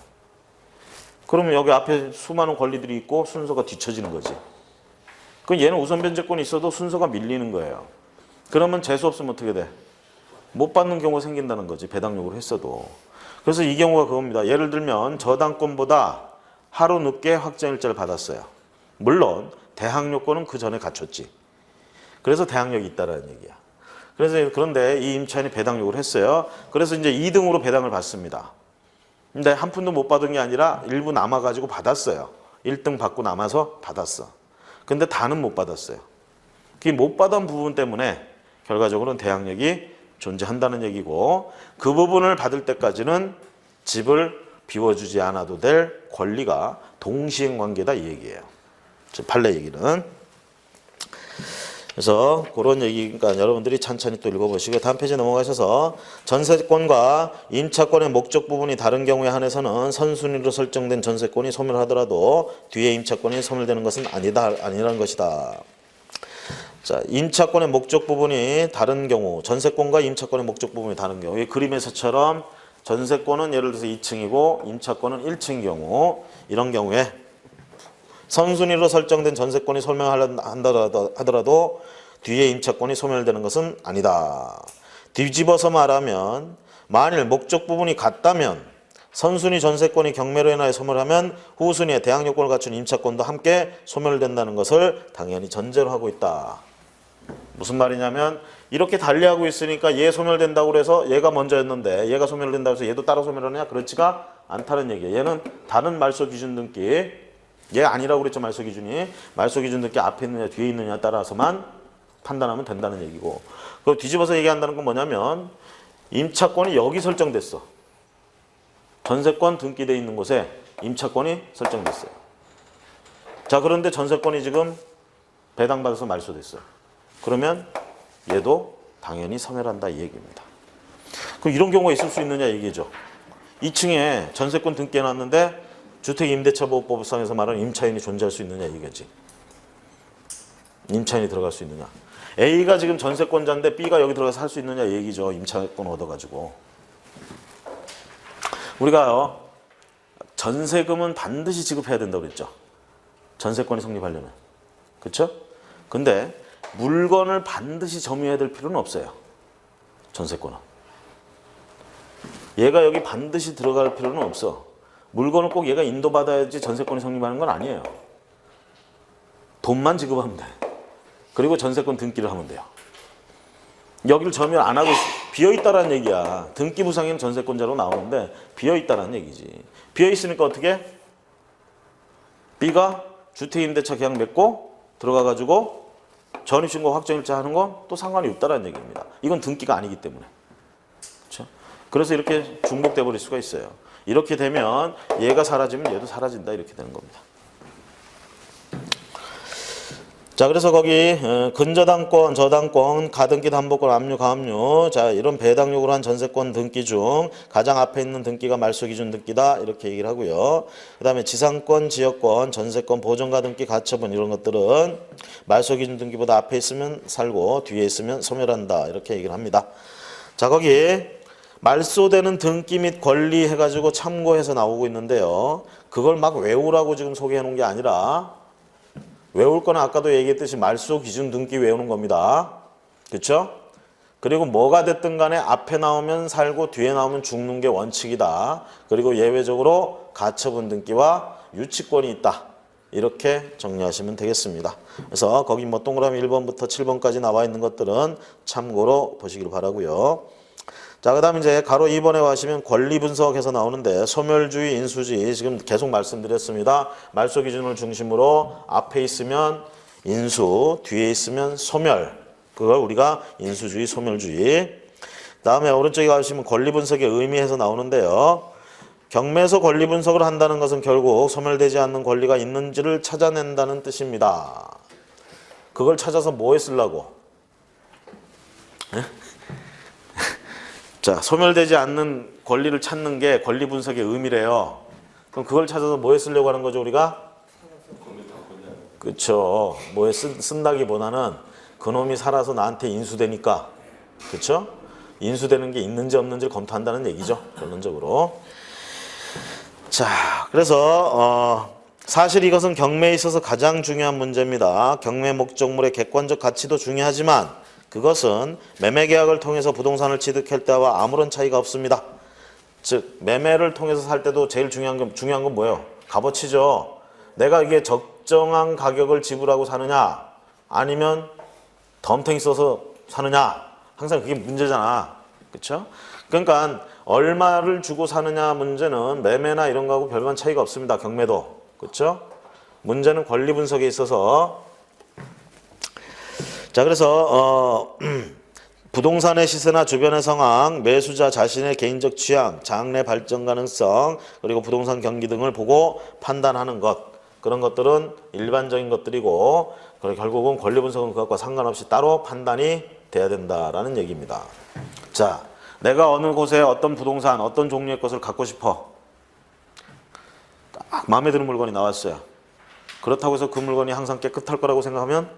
그러면 여기 앞에 수많은 권리들이 있고 순서가 뒤처지는 거지. 그럼 얘는 우선 변제권이 있어도 순서가 밀리는 거예요. 그러면 재수 없으면 어떻게 돼? 못 받는 경우가 생긴다는 거지. 배당 요구를 했어도. 그래서 이 경우가 그겁니다. 예를 들면 저당권보다 하루 늦게 확정일자를 받았어요. 물론 대항력권은 그 전에 갖췄지. 그래서 대항력이 있다라는 얘기야. 그런데 이 임차인이 배당 요구를 했어요. 그래서 이제 2등으로 배당을 받습니다. 근데 한 푼도 못 받은 게 아니라 일부 남아가지고 받았어요. 1등 받고 남아서 받았어. 근데 다는 못 받았어요. 그 못 받은 부분 때문에 결과적으로는 대항력이 존재한다는 얘기고, 그 부분을 받을 때까지는 집을 비워주지 않아도 될 권리가 동시행 관계다 이 얘기예요. 판례 얘기는. 그래서 그런 얘기니까 여러분들이 천천히 또 읽어보시고 다음 페이지 넘어가셔서 전세권과 임차권의 목적 부분이 다른 경우에 한해서는 선순위로 설정된 전세권이 소멸하더라도 뒤에 임차권이 소멸되는 것은 아니라는 것이다. 자, 임차권의 목적 부분이 다른 경우, 전세권과 임차권의 목적 부분이 다른 경우, 이 그림에서처럼 전세권은 예를 들어서 2층이고 임차권은 1층인 경우, 이런 경우에 선순위로 설정된 전세권이 소멸하더라도 뒤에 임차권이 소멸되는 것은 아니다. 뒤집어서 말하면 만일 목적 부분이 같다면 선순위 전세권이 경매로 인하여 소멸하면 후순위에 대항력권을 갖춘 임차권도 함께 소멸된다는 것을 당연히 전제로 하고 있다. 무슨 말이냐면 이렇게 달리하고 있으니까 얘 소멸된다고 그래서 얘가 먼저였는데 얘가 소멸된다고 해서 얘도 따라 소멸하느냐? 그렇지가 않다는 얘기예요. 얘는 다른 말소 기준 등기, 얘 아니라고 그랬죠. 말소 기준이. 말소 기준 등기 앞에 있느냐 뒤에 있느냐에 따라서만 판단하면 된다는 얘기고, 그리고 뒤집어서 얘기한다는 건 뭐냐면 임차권이 여기 설정됐어. 전세권 등기되어 있는 곳에 임차권이 설정됐어요. 자, 그런데 전세권이 지금 배당받아서 말소됐어요. 그러면 얘도 당연히 소멸한다 이 얘기입니다. 그럼 이런 경우가 있을 수 있느냐 얘기죠. 2층에 전세권 등기해놨는데 주택임대차보호법상에서 말하는 임차인이 존재할 수 있느냐 이거지. 임차인이 들어갈 수 있느냐. A가 지금 전세권자인데 B가 여기 들어가서 살 수 있느냐 얘기죠. 임차권 얻어가지고. 우리가요, 전세금은 반드시 지급해야 된다고 그랬죠. 전세권이 성립하려면. 그렇죠? 근데 물건을 반드시 점유해야 될 필요는 없어요. 전세권은. 얘가 여기 반드시 들어갈 필요는 없어. 물건을 꼭 얘가 인도받아야지 전세권이 성립하는 건 아니에요. 돈만 지급하면 돼. 그리고 전세권 등기를 하면 돼요. 여기를 점유 안 하고 비어있다라는 얘기야. 등기부상에는 전세권자로 나오는데 비어있다라는 얘기지. 비어있으니까 어떻게? B가 주택임대차 계약 맺고 들어가가지고 전입신고 확정일자 하는 건 또 상관이 없다라는 얘기입니다. 이건 등기가 아니기 때문에. 그렇죠? 그래서 이렇게 중복돼 버릴 수가 있어요. 이렇게 되면 얘가 사라지면 얘도 사라진다 이렇게 되는 겁니다. 자, 그래서 거기 근저당권, 저당권, 가등기, 담보권, 압류, 가압류, 자 이런 배당 요구를 한 전세권 등기 중 가장 앞에 있는 등기가 말소 기준 등기다 이렇게 얘기를 하고요. 그 다음에 지상권, 지역권, 전세권, 보존가 등기, 가처분 이런 것들은 말소 기준 등기보다 앞에 있으면 살고 뒤에 있으면 소멸한다 이렇게 얘기를 합니다. 자, 거기 말소되는 등기 및 권리 해가지고 참고해서 나오고 있는데요. 그걸 막 외우라고 지금 소개해 놓은 게 아니라 외울 거는 아까도 얘기했듯이 말소 기준 등기 외우는 겁니다. 그렇죠? 그리고 뭐가 됐든 간에 앞에 나오면 살고 뒤에 나오면 죽는 게 원칙이다. 그리고 예외적으로 가처분 등기와 유치권이 있다. 이렇게 정리하시면 되겠습니다. 그래서 거기 뭐 동그라미 1번부터 7번까지 나와 있는 것들은 참고로 보시길 바라고요. 자, 그 다음에 이제 가로 2번에 가시면 권리 분석해서 나오는데 소멸주의, 인수주의 지금 계속 말씀드렸습니다. 말소 기준을 중심으로 앞에 있으면 인수, 뒤에 있으면 소멸. 그걸 우리가 인수주의, 소멸주의. 다음에 오른쪽에 가시면 권리 분석의 의미해서 나오는데요. 경매에서 권리 분석을 한다는 것은 결국 소멸되지 않는 권리가 있는지를 찾아낸다는 뜻입니다. 그걸 찾아서 뭐에 쓰려고? 네? 자, 소멸되지 않는 권리를 찾는 게 권리 분석의 의미래요. 그럼 그걸 찾아서 뭐에 쓰려고 하는 거죠, 우리가? 그렇죠. 뭐에 쓴다기보다는 그놈이 살아서 나한테 인수되니까, 그렇죠? 인수되는 게 있는지 없는지를 검토한다는 얘기죠, 결론적으로. 자, 그래서 사실 이것은 경매에 있어서 가장 중요한 문제입니다. 경매 목적물의 객관적 가치도 중요하지만 그것은 매매 계약을 통해서 부동산을 취득할 때와 아무런 차이가 없습니다. 즉 매매를 통해서 살 때도 제일 중요한 건 뭐예요? 값어치죠. 내가 이게 적정한 가격을 지불하고 사느냐 아니면 덤탱이 써서 사느냐, 항상 그게 문제잖아. 그렇죠? 그러니까 얼마를 주고 사느냐 문제는 매매나 이런 거하고 별반 차이가 없습니다. 경매도. 그렇죠? 문제는 권리 분석에 있어서. 자, 그래서 부동산의 시세나 주변의 상황, 매수자 자신의 개인적 취향, 장래 발전 가능성, 그리고 부동산 경기 등을 보고 판단하는 것, 그런 것들은 일반적인 것들이고 결국은 권리 분석은 그것과 상관없이 따로 판단이 돼야 된다라는 얘기입니다. 자, 내가 어느 곳에 어떤 부동산, 어떤 종류의 것을 갖고 싶어. 딱 마음에 드는 물건이 나왔어요. 그렇다고 해서 그 물건이 항상 깨끗할 거라고 생각하면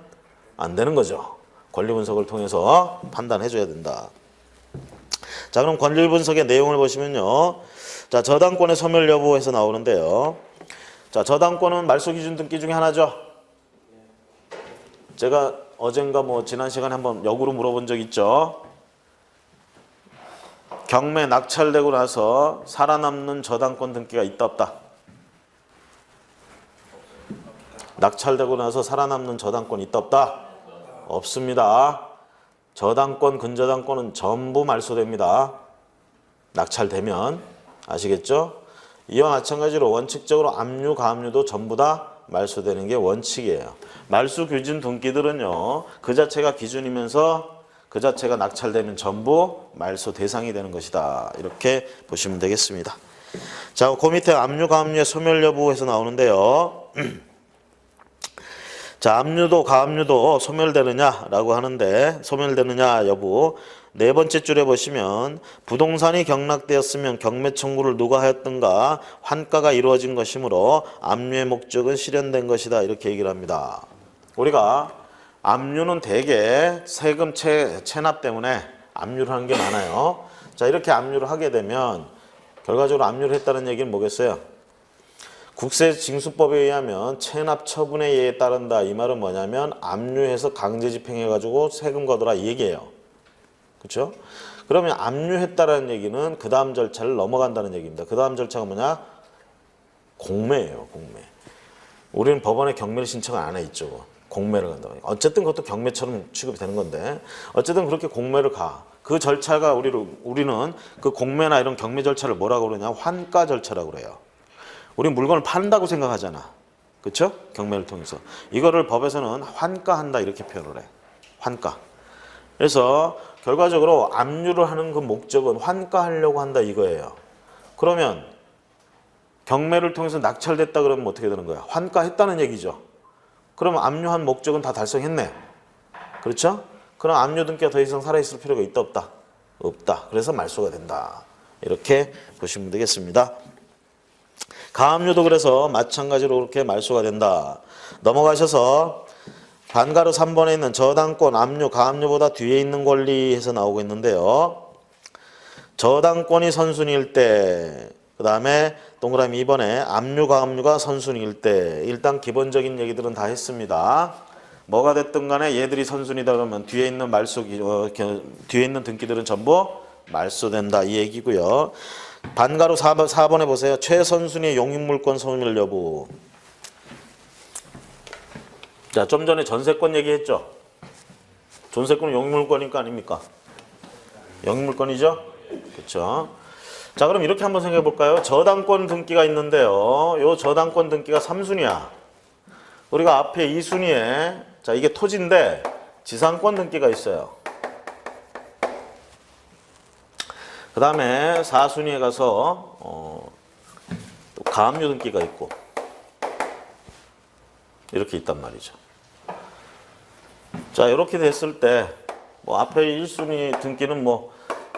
안 되는 거죠. 권리 분석을 통해서 판단해 줘야 된다. 자, 그럼 권리 분석의 내용을 보시면요. 자, 저당권의 소멸 여부에서 나오는데요. 자, 저당권은 말소 기준 등기 중에 하나죠. 제가 어젠가 지난 시간에 한번 역으로 물어본 적 있죠. 경매 낙찰되고 나서 살아남는 저당권 등기가 있다 없다? 낙찰되고 나서 살아남는 저당권 있다 없다? 없습니다. 저당권, 근저당권은 전부 말소됩니다. 낙찰되면. 아시겠죠? 이와 마찬가지로 원칙적으로 압류, 가압류도 전부 다 말소되는 게 원칙이에요. 말소 기준 등기들은요, 그 자체가 기준이면서 그 자체가 낙찰되면 전부 말소 대상이 되는 것이다. 이렇게 보시면 되겠습니다. 자, 그 밑에 압류, 가압류의 소멸 여부에서 나오는데요. 자, 압류도 가압류도 소멸되느냐라고 하는데, 소멸되느냐 여부 네 번째 줄에 보시면 부동산이 경락되었으면 경매 청구를 누가 하였든가 환가가 이루어진 것이므로 압류의 목적은 실현된 것이다. 이렇게 얘기를 합니다. 우리가 압류는 대개 세금 체납 때문에 압류를 하는 게 많아요. 자, 이렇게 압류를 하게 되면 결과적으로 압류를 했다는 얘기는 뭐겠어요? 국세징수법에 의하면 체납 처분의 예에 따른다. 이 말은 뭐냐면 압류해서 강제 집행해가지고 세금 거둬라 이 얘기예요. 그렇죠? 그러면 압류했다라는 얘기는 그 다음 절차를 넘어간다는 얘기입니다. 그 다음 절차가 뭐냐? 공매예요. 공매. 우리는 법원에 경매를 신청을 안 해 있죠. 공매를 간다. 어쨌든 그것도 경매처럼 취급이 되는 건데 어쨌든 그렇게 공매를 가. 그 절차가 우리는 그 공매나 이런 경매 절차를 뭐라고 그러냐? 환가 절차라고 그래요. 우리 물건을 판다고 생각하잖아. 그렇죠? 경매를 통해서. 이거를 법에서는 환가한다 이렇게 표현을 해. 환가. 그래서 결과적으로 압류를 하는 그 목적은 환가하려고 한다 이거예요. 그러면 경매를 통해서 낙찰됐다 그러면 어떻게 되는 거야? 환가했다는 얘기죠. 그러면 압류한 목적은 다 달성했네. 그렇죠? 그럼 압류 등기가 더 이상 살아있을 필요가 있다 없다? 없다. 그래서 말소가 된다. 이렇게 보시면 되겠습니다. 가압류도 그래서 마찬가지로 그렇게 말소가 된다. 넘어가셔서 반가로 3번에 있는 저당권, 압류, 가압류보다 뒤에 있는 권리에서 나오고 있는데요. 저당권이 선순위일 때, 그 다음에 동그라미 2번에 압류, 가압류가 선순위일 때, 일단 기본적인 얘기들은 다 했습니다. 뭐가 됐든 간에 얘들이 선순위다 그러면 뒤에 있는 뒤에 있는 등기들은 전부 말소된다 이 얘기고요. 반가로 4번에 보세요. 최선순위 용익물권 소멸 여부. 자, 좀 전에 전세권 얘기했죠. 전세권은 용익물권이니까 아닙니까? 용익물권이죠? 그렇죠. 자, 그럼 이렇게 한번 생각해 볼까요? 저당권 등기가 있는데요. 요 저당권 등기가 3순위야. 우리가 앞에 2순위에 자, 이게 토지인데 지상권 등기가 있어요. 그 다음에 4순위에 가서 가압류 등기가 있고 이렇게 있단 말이죠. 자, 이렇게 됐을 때 뭐 앞에 1순위 등기는 뭐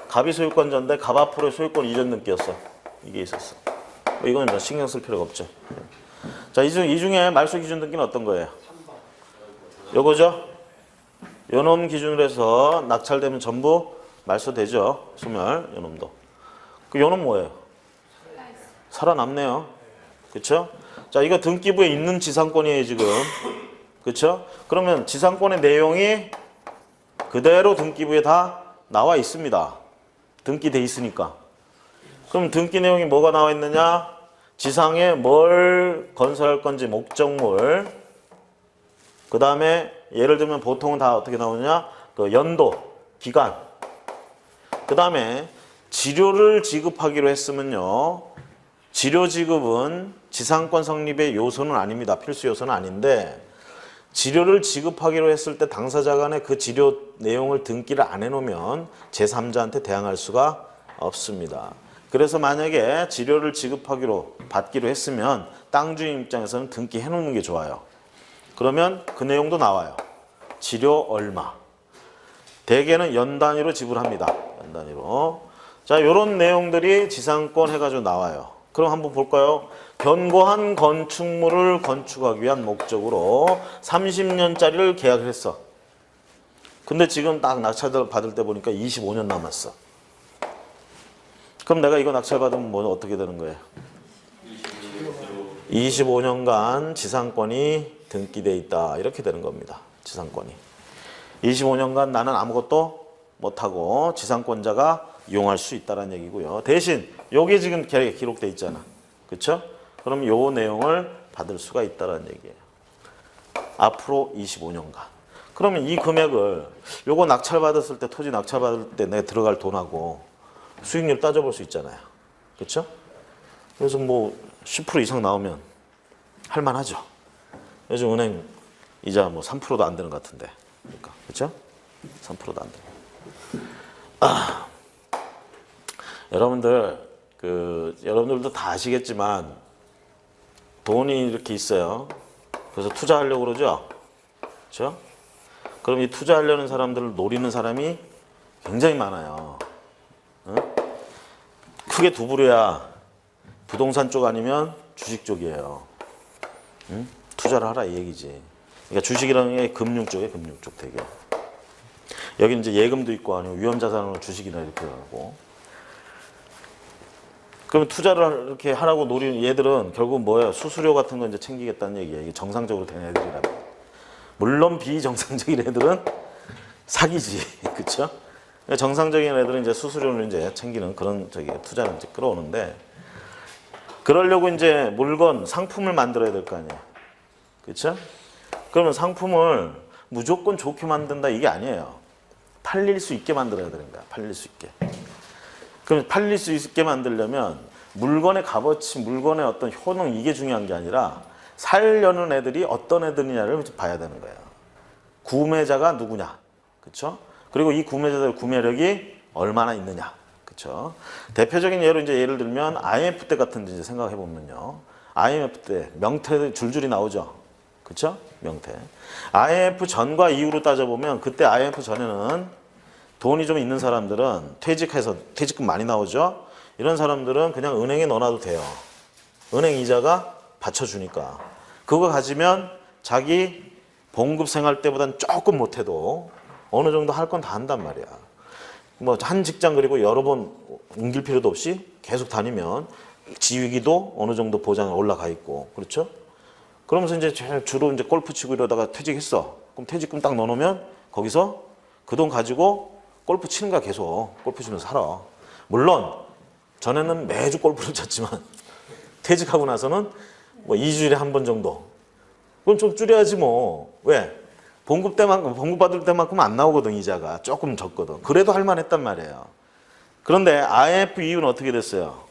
갑이 소유권자인데 갑 앞으로의 소유권 이전 등기였어. 이게 있었어. 뭐 이건 뭐 신경 쓸 필요가 없죠. 자, 이 중에 말소 기준 등기는 어떤 거예요? 요거죠? 요놈 기준으로 해서 낙찰되면 전부 말소되죠. 소멸, 요놈도. 그 요놈 뭐예요? 살아남네요. 그쵸? 자, 이거 등기부에 있는 지상권이에요, 지금. 그쵸? 그러면 지상권의 내용이 그대로 등기부에 다 나와 있습니다. 등기돼 있으니까. 그럼 등기 내용이 뭐가 나와 있느냐? 지상에 뭘 건설할 건지 목적물. 그 다음에 예를 들면 보통은 다 어떻게 나오느냐? 그 연도, 기간. 그 다음에 지료를 지급하기로 했으면요. 지료 지급은 지상권 성립의 요소는 아닙니다. 필수 요소는 아닌데 지료를 지급하기로 했을 때 당사자 간에 그 지료 내용을 등기를 안 해놓으면 제3자한테 대항할 수가 없습니다. 그래서 만약에 지료를 지급하기로 받기로 했으면 땅 주인 입장에서는 등기해 놓는 게 좋아요. 그러면 그 내용도 나와요. 지료 얼마. 대개는 연 단위로 지불합니다. 연 단위로. 자, 요런 내용들이 지상권 해가지고 나와요. 그럼 한번 볼까요? 견고한 건축물을 건축하기 위한 목적으로 30년짜리를 계약을 했어. 근데 지금 딱 낙찰 받을 때 보니까 25년 남았어. 그럼 내가 이거 낙찰 받으면 뭐 어떻게 되는 거예요? 25년간 지상권이 등기돼 있다. 이렇게 되는 겁니다. 지상권이. 25년간 나는 아무것도 못하고 지상권자가 이용할 수 있다는 얘기고요. 대신 여기 지금 기록돼 있잖아. 그렇죠? 그럼 요 내용을 받을 수가 있다는 얘기예요. 앞으로 25년간. 그러면 이 금액을 요거 낙찰 받았을 때 토지 낙찰 받을 때 내가 들어갈 돈하고 수익률 따져볼 수 있잖아요. 그렇죠? 그래서 뭐 10% 이상 나오면 할만하죠. 요즘 은행 이자 뭐 3%도 안 되는 것 같은데. 그러니까 그렇죠? 3%도 안 돼. 여러분들도 다 아시겠지만 돈이 이렇게 있어요. 그래서 투자하려고 그러죠. 그렇죠? 그럼 이 투자하려는 사람들을 노리는 사람이 굉장히 많아요. 응? 크게 두 부류야. 부동산 쪽 아니면 주식 쪽이에요. 응? 투자를 하라 이 얘기지. 그러니까 주식이라는 게 금융 쪽이에요. 금융 쪽 되게. 여기 이제 예금도 있고 아니면 위험자산으로 주식이나 이렇게 하고. 그러면 투자를 이렇게 하라고 노리는 얘들은 결국 뭐예요? 수수료 같은 거 이제 챙기겠다는 얘기예요. 이게 정상적으로 된 애들이라면. 물론 비정상적인 애들은 사기지. 그쵸? 정상적인 애들은 이제 수수료를 이제 챙기는 그런 투자를 이제 끌어오는데 그러려고 이제 물건, 상품을 만들어야 될 거 아니에요. 그쵸? 그러면 상품을 무조건 좋게 만든다 이게 아니에요. 팔릴 수 있게 만들어야 되는 거야. 팔릴 수 있게. 그럼 팔릴 수 있게 만들려면 물건의 값어치, 물건의 어떤 효능 이게 중요한 게 아니라 살려는 애들이 어떤 애들이냐를 봐야 되는 거예요. 구매자가 누구냐. 그렇죠? 그리고 이 구매자들 구매력이 얼마나 있느냐. 그렇죠? 대표적인 예를 들면 IMF 때 같은 데 이제 생각해 보면요. IMF 때 명태 줄줄이 나오죠. 그렇죠? 명태. IMF 전과 이후로 따져보면 그때 IMF 전에는 돈이 좀 있는 사람들은 퇴직금 많이 나오죠. 이런 사람들은 그냥 은행에 넣어놔도 돼요. 은행 이자가 받쳐주니까. 그거 가지면 자기 봉급 생활 때보다는 조금 못해도 어느 정도 할 건 다 한단 말이야. 뭐 한 직장 그리고 여러 번 옮길 필요도 없이 계속 다니면 지위기도 어느 정도 보장이 올라가 있고. 그렇죠? 그러면서 이제 주로 이제 골프 치고 이러다가 퇴직했어. 그럼 퇴직금 딱 넣어놓으면 거기서 그 돈 가지고 골프 치는 거야 계속. 골프 치면서 살아. 물론 전에는 매주 골프를 쳤지만 퇴직하고 나서는 뭐 2주일에 한 번 정도. 그럼 좀 줄여야지 뭐. 왜? 봉급 받을 때만큼 안 나오거든 이자가. 조금 적거든. 그래도 할 만했단 말이에요. 그런데 IMF 이후는 어떻게 됐어요?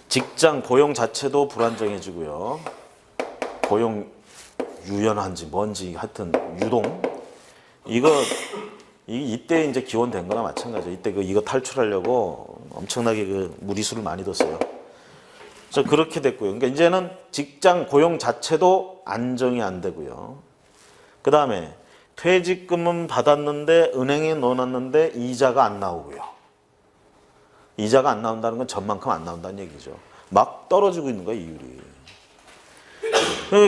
직장 고용 자체도 불안정해지고요. 고용 유연한지 뭔지 하여튼 유동. 이때 이제 기원된 거나 마찬가지죠. 이때 이거 탈출하려고 엄청나게 무리수를 많이 뒀어요. 그래서 그렇게 됐고요. 그러니까 이제는 직장 고용 자체도 안정이 안 되고요. 그 다음에 퇴직금은 받았는데 은행에 넣어놨는데 이자가 안 나오고요. 이자가 안 나온다는 건 전만큼 안 나온다는 얘기죠. 막 떨어지고 있는 거예요, 이율이.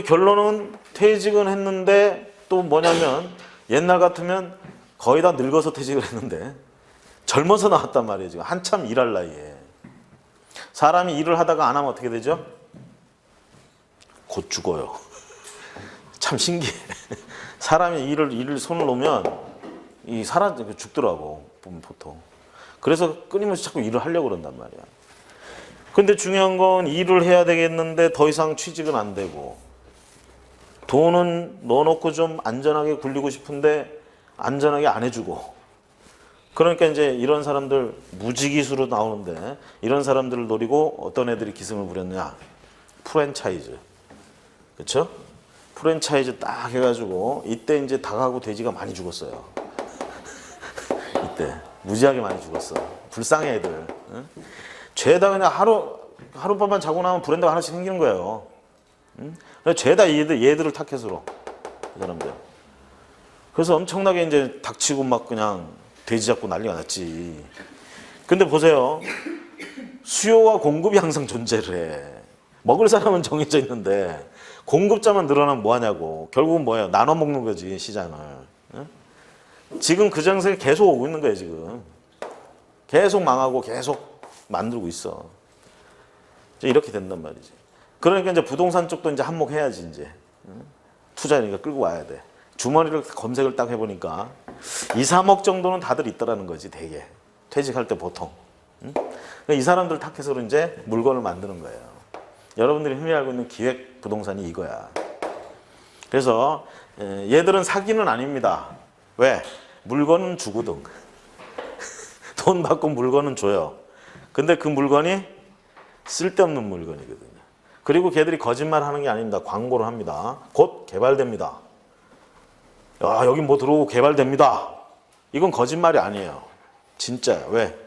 결론은 퇴직은 했는데 또 뭐냐면 옛날 같으면 거의 다 늙어서 퇴직을 했는데 젊어서 나왔단 말이에요. 지금 한참 일할 나이에. 사람이 일을 하다가 안 하면 어떻게 되죠? 곧 죽어요. 참 신기해. 사람이 일을 손을 놓으면 이 사람 죽더라고, 보면 보통. 그래서 끊임없이 자꾸 일을 하려고 그런단 말이야. 근데 중요한 건 일을 해야 되겠는데 더 이상 취직은 안 되고, 돈은 넣어놓고 좀 안전하게 굴리고 싶은데 안전하게 안 해주고. 그러니까 이제 이런 사람들 무지기수로 나오는데, 이런 사람들을 노리고 어떤 애들이 기승을 부렸냐? 프랜차이즈. 그렇죠? 프랜차이즈 딱 해가지고 이때 이제 닭하고 돼지가 많이 죽었어요. 이때 무지하게 많이 죽었어. 불쌍해 애들. 응? 죄다 그냥 하룻밤만 자고 나면 브랜드가 하나씩 생기는 거예요. 응? 죄다 얘들을 타켓으로, 이 사람들. 그래서 엄청나게 이제 닥치고 막 그냥 돼지 잡고 난리가 났지. 근데 보세요. 수요와 공급이 항상 존재를 해. 먹을 사람은 정해져 있는데 공급자만 늘어나면 뭐하냐고. 결국은 뭐예요? 나눠 먹는 거지, 시장을. 응? 지금 그 장세가 계속 오고 있는 거예요, 지금. 계속 망하고 계속 만들고 있어. 이렇게 된단 말이지. 그러니까 이제 부동산 쪽도 이제 한몫해야지, 이제. 투자니까 끌고 와야 돼. 주머니를 검색을 딱 해보니까 2, 3억 정도는 다들 있더라는 거지, 대개. 퇴직할 때 보통. 이 사람들 타켓으로 이제 물건을 만드는 거예요. 여러분들이 흔히 알고 있는 기획 부동산이 이거야. 그래서 얘들은 사기는 아닙니다. 왜? 물건은 주거든. 돈 받고 물건은 줘요. 근데 그 물건이 쓸데없는 물건이거든요. 그리고 걔들이 거짓말 하는 게 아닙니다. 광고를 합니다. 곧 개발됩니다. 야, 여기 뭐 들어오고 개발됩니다. 이건 거짓말이 아니에요. 진짜야. 왜?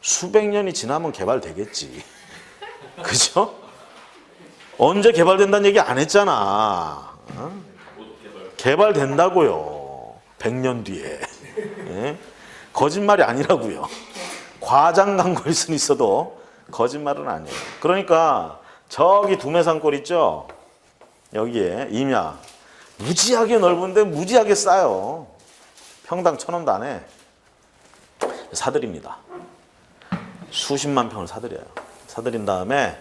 수백 년이 지나면 개발되겠지. 그죠? 언제 개발된다는 얘기 안 했잖아. 어? 개발된다고요. 100년 뒤에. 예? 거짓말이 아니라고요. 과장 광고일 수는 있어도 거짓말은 아니에요. 그러니까 저기 두메산골 있죠? 여기에 임야. 무지하게 넓은데 무지하게 싸요. 평당 1,000원도 안 해. 사들입니다. 수십만 평을 사들여요. 사들인 다음에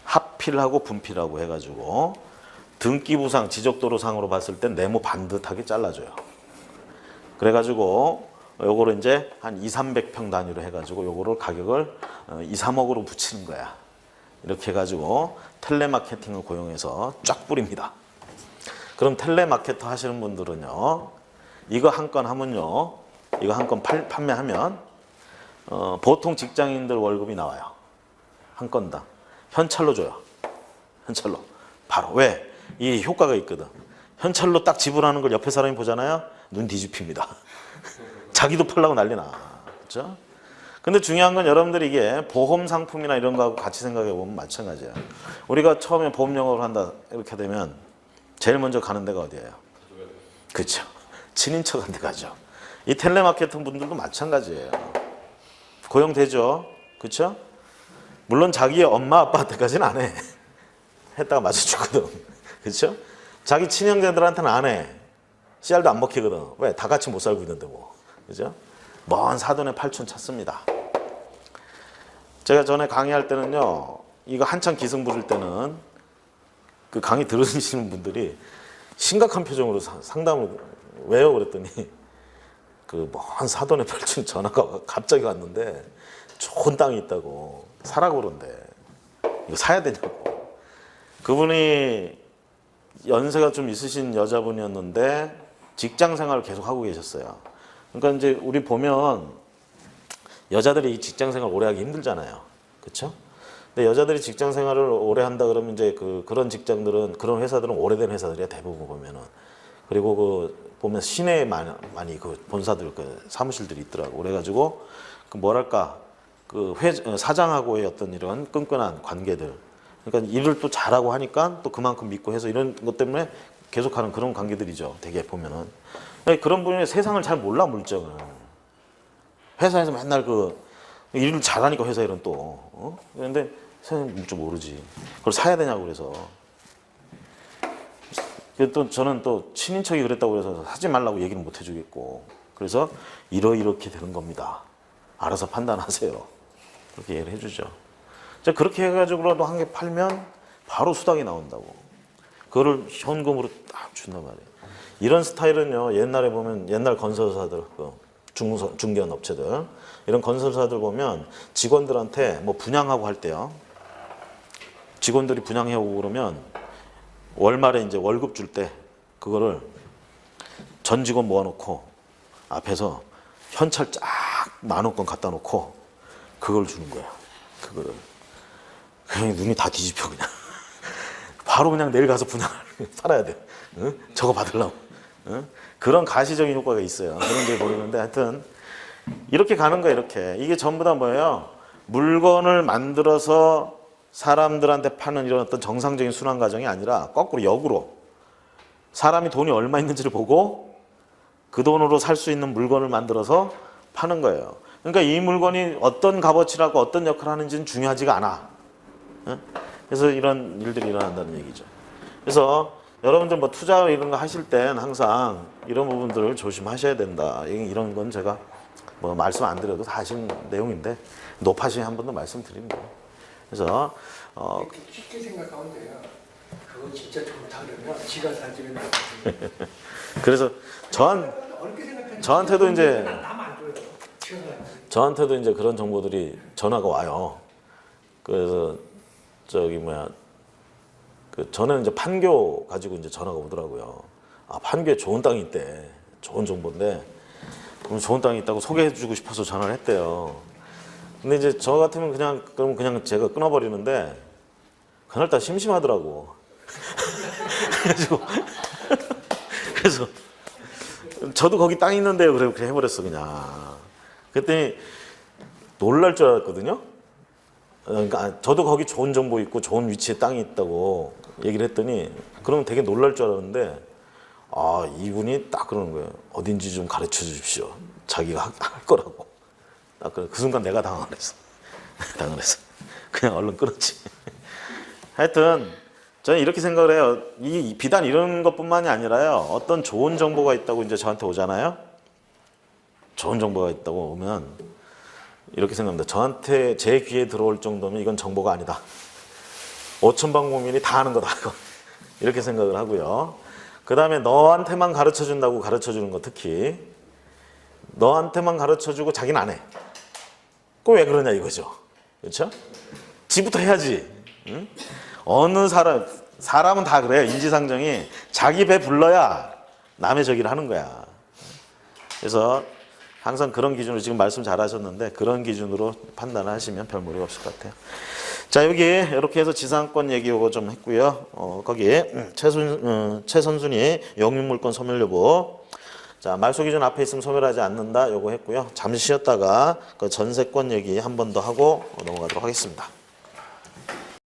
합필하고 분필하고 해가지고 등기부상 지적도로상으로 봤을 땐 네모 반듯하게 잘라줘요. 그래가지고 요거를 이제 한 200-300평 단위로 해가지고 요거를 가격을 2, 3억으로 붙이는 거야. 이렇게 해가지고 텔레마케팅을 고용해서 쫙 뿌립니다. 그럼 텔레마케터 하시는 분들은요, 이거 한 건 하면요, 이거 한 건 판매하면 보통 직장인들 월급이 나와요. 한 건당. 현찰로 줘요. 현찰로. 바로. 왜? 이 효과가 있거든. 현찰로 딱 지불하는 걸 옆에 사람이 보잖아요. 눈 뒤집힙니다. 자기도 팔라고 난리 나. 그렇죠? 근데 중요한 건 여러분들이 이게 보험 상품이나 이런 거하고 같이 생각해 보면 마찬가지야. 우리가 처음에 보험 영업을 한다 이렇게 되면 제일 먼저 가는 데가 어디예요? 그렇죠. 친인척한테 가죠. 이 텔레마케팅 분들도 마찬가지예요. 고용되죠. 그렇죠? 물론 자기의 엄마 아빠한테까지는 안 해. 했다가 맞아주거든. 그렇죠? 자기 친형제들한테는 안 해. 씨알도 안 먹히거든. 왜? 다 같이 못 살고 있는데 뭐. 그죠? 먼 사돈의 팔촌 찾습니다. 제가 전에 강의할 때는요, 이거 한창 기승 부릴 때는 그 강의 들으시는 분들이 심각한 표정으로 상담을 왜요? 그랬더니 그 먼 사돈의 팔촌 전화가 갑자기 왔는데 좋은 땅이 있다고 사라고 그런데 이거 사야 되냐고. 그분이 연세가 좀 있으신 여자분이었는데 직장 생활을 계속 하고 계셨어요. 그러니까 이제 우리 보면 여자들이 이 직장 생활 오래 하기 힘들잖아요. 그렇죠? 근데 여자들이 직장 생활을 오래 한다 그러면 이제 그런 직장들은, 그런 회사들은 오래된 회사들이야, 대부분 보면은. 그리고 그 보면 시내에 많이 그 본사들 그 사무실들이 있더라고. 그래가지고 그 뭐랄까 그 사장하고의 어떤 이런 끈끈한 관계들, 그러니까 일을 또 잘하고 하니까 또 그만큼 믿고 해서 이런 것 때문에 계속하는 그런 관계들이죠. 되게 보면은 그런 분이 세상을 잘 몰라 물정은. 회사에서 맨날 그 일을 잘하니까 회사 일은 또 그런데 세상 물정 모르지. 그걸 사야 되냐고 그래서. 또 저는 또 친인척이 그랬다고 그래서 사지 말라고 얘기는 못 해주겠고, 그래서 이렇게 되는 겁니다. 알아서 판단하세요. 그렇게 얘기를 해주죠. 자, 그렇게 해가지고라도 한 개 팔면 바로 수당이 나온다고. 그거를 현금으로 딱 준단 말이에요. 이런 스타일은요, 옛날에 보면 옛날 건설사들, 중견 업체들, 이런 건설사들 보면 직원들한테 뭐 분양하고 할 때요. 직원들이 분양해오고 그러면 월말에 이제 월급 줄 때 그거를 전 직원 모아놓고 앞에서 현찰 쫙 10,000건 갖다 놓고 그걸 주는 거야. 그거를. 그냥 눈이 다 뒤집혀 그냥. 바로 그냥 내일 가서 분양을 팔아야 돼. 응? 저거 받으려고. 응? 그런 가시적인 효과가 있어요. 그런 게 보이는데 하여튼 이렇게 가는 거야 이렇게. 이게 전부 다 뭐예요? 물건을 만들어서 사람들한테 파는 이런 어떤 정상적인 순환 과정이 아니라 거꾸로 역으로 사람이 돈이 얼마 있는지를 보고 그 돈으로 살 수 있는 물건을 만들어서 파는 거예요. 그러니까 이 물건이 어떤 값어치라고 어떤 역할을 하는지는 중요하지가 않아. 그래서 이런 일들이 일어난다는 얘기죠. 그래서 여러분들 뭐 투자 이런 거 하실 땐 항상 이런 부분들을 조심하셔야 된다. 이런 건 제가 뭐 말씀 안 드려도 다 아시는 내용인데 높아시에 한 번 더 말씀드리는 거예요. 그래서 이렇게 쉽게 생각하면 돼요. 그거 진짜 좋다 그러면 지가 사주면 나가지. 그래서 저한테도 이제 남안 줘요. 지가 사지. 저한테도 이제 그런 정보들이 전화가 와요. 그래서 저는 이제 판교 가지고 이제 전화가 오더라고요. 아, 판교에 좋은 땅이 있대. 좋은 정보인데 그럼 좋은 땅이 있다고 소개해주고 싶어서 전화를 했대요. 근데 이제 저 같으면 그냥 제가 끊어버리는데 그날따라 심심하더라고. 그래서 저도 거기 땅 있는데요. 그래 해버렸어 그냥. 그랬더니 놀랄 줄 알았거든요. 그러니까 저도 거기 좋은 정보 있고 좋은 위치에 땅이 있다고 얘기를 했더니 그러면 되게 놀랄 줄 알았는데 아 이분이 딱 그러는 거예요. 어딘지 좀 가르쳐 주십시오. 자기가 할 거라고. 딱 그 순간 내가 당황했어. 당황했어. 그냥 얼른 끊었지. 하여튼 저는 이렇게 생각을 해요. 이 비단 이런 것뿐만이 아니라요. 어떤 좋은 정보가 있다고 이제 저한테 오잖아요. 좋은 정보가 있다고 오면 이렇게 생각합니다. 저한테 제 귀에 들어올 정도면 이건 정보가 아니다. 5,000방 국민이 다 아는 거다. 이렇게 생각을 하고요. 그 다음에 너한테만 가르쳐준다고 가르쳐주는 거 특히 너한테만 가르쳐주고 자기는 안 해. 그거 왜 그러냐 이거죠. 그렇죠? 지부터 해야지. 응? 어느 사람은 다 그래요. 인지상정이 자기 배 불러야 남의 저기를 하는 거야. 그래서 항상 그런 기준으로 지금 말씀 잘 하셨는데 그런 기준으로 판단을 하시면 별 무리가 없을 것 같아요. 자 여기 이렇게 해서 지상권 얘기 요거 좀 했고요. 거기에 최선순위 영유물권 소멸여부. 자 말소기준 앞에 있으면 소멸하지 않는다 요거 했고요. 잠시 쉬었다가 그 전세권 얘기 한 번 더 하고 넘어가도록 하겠습니다.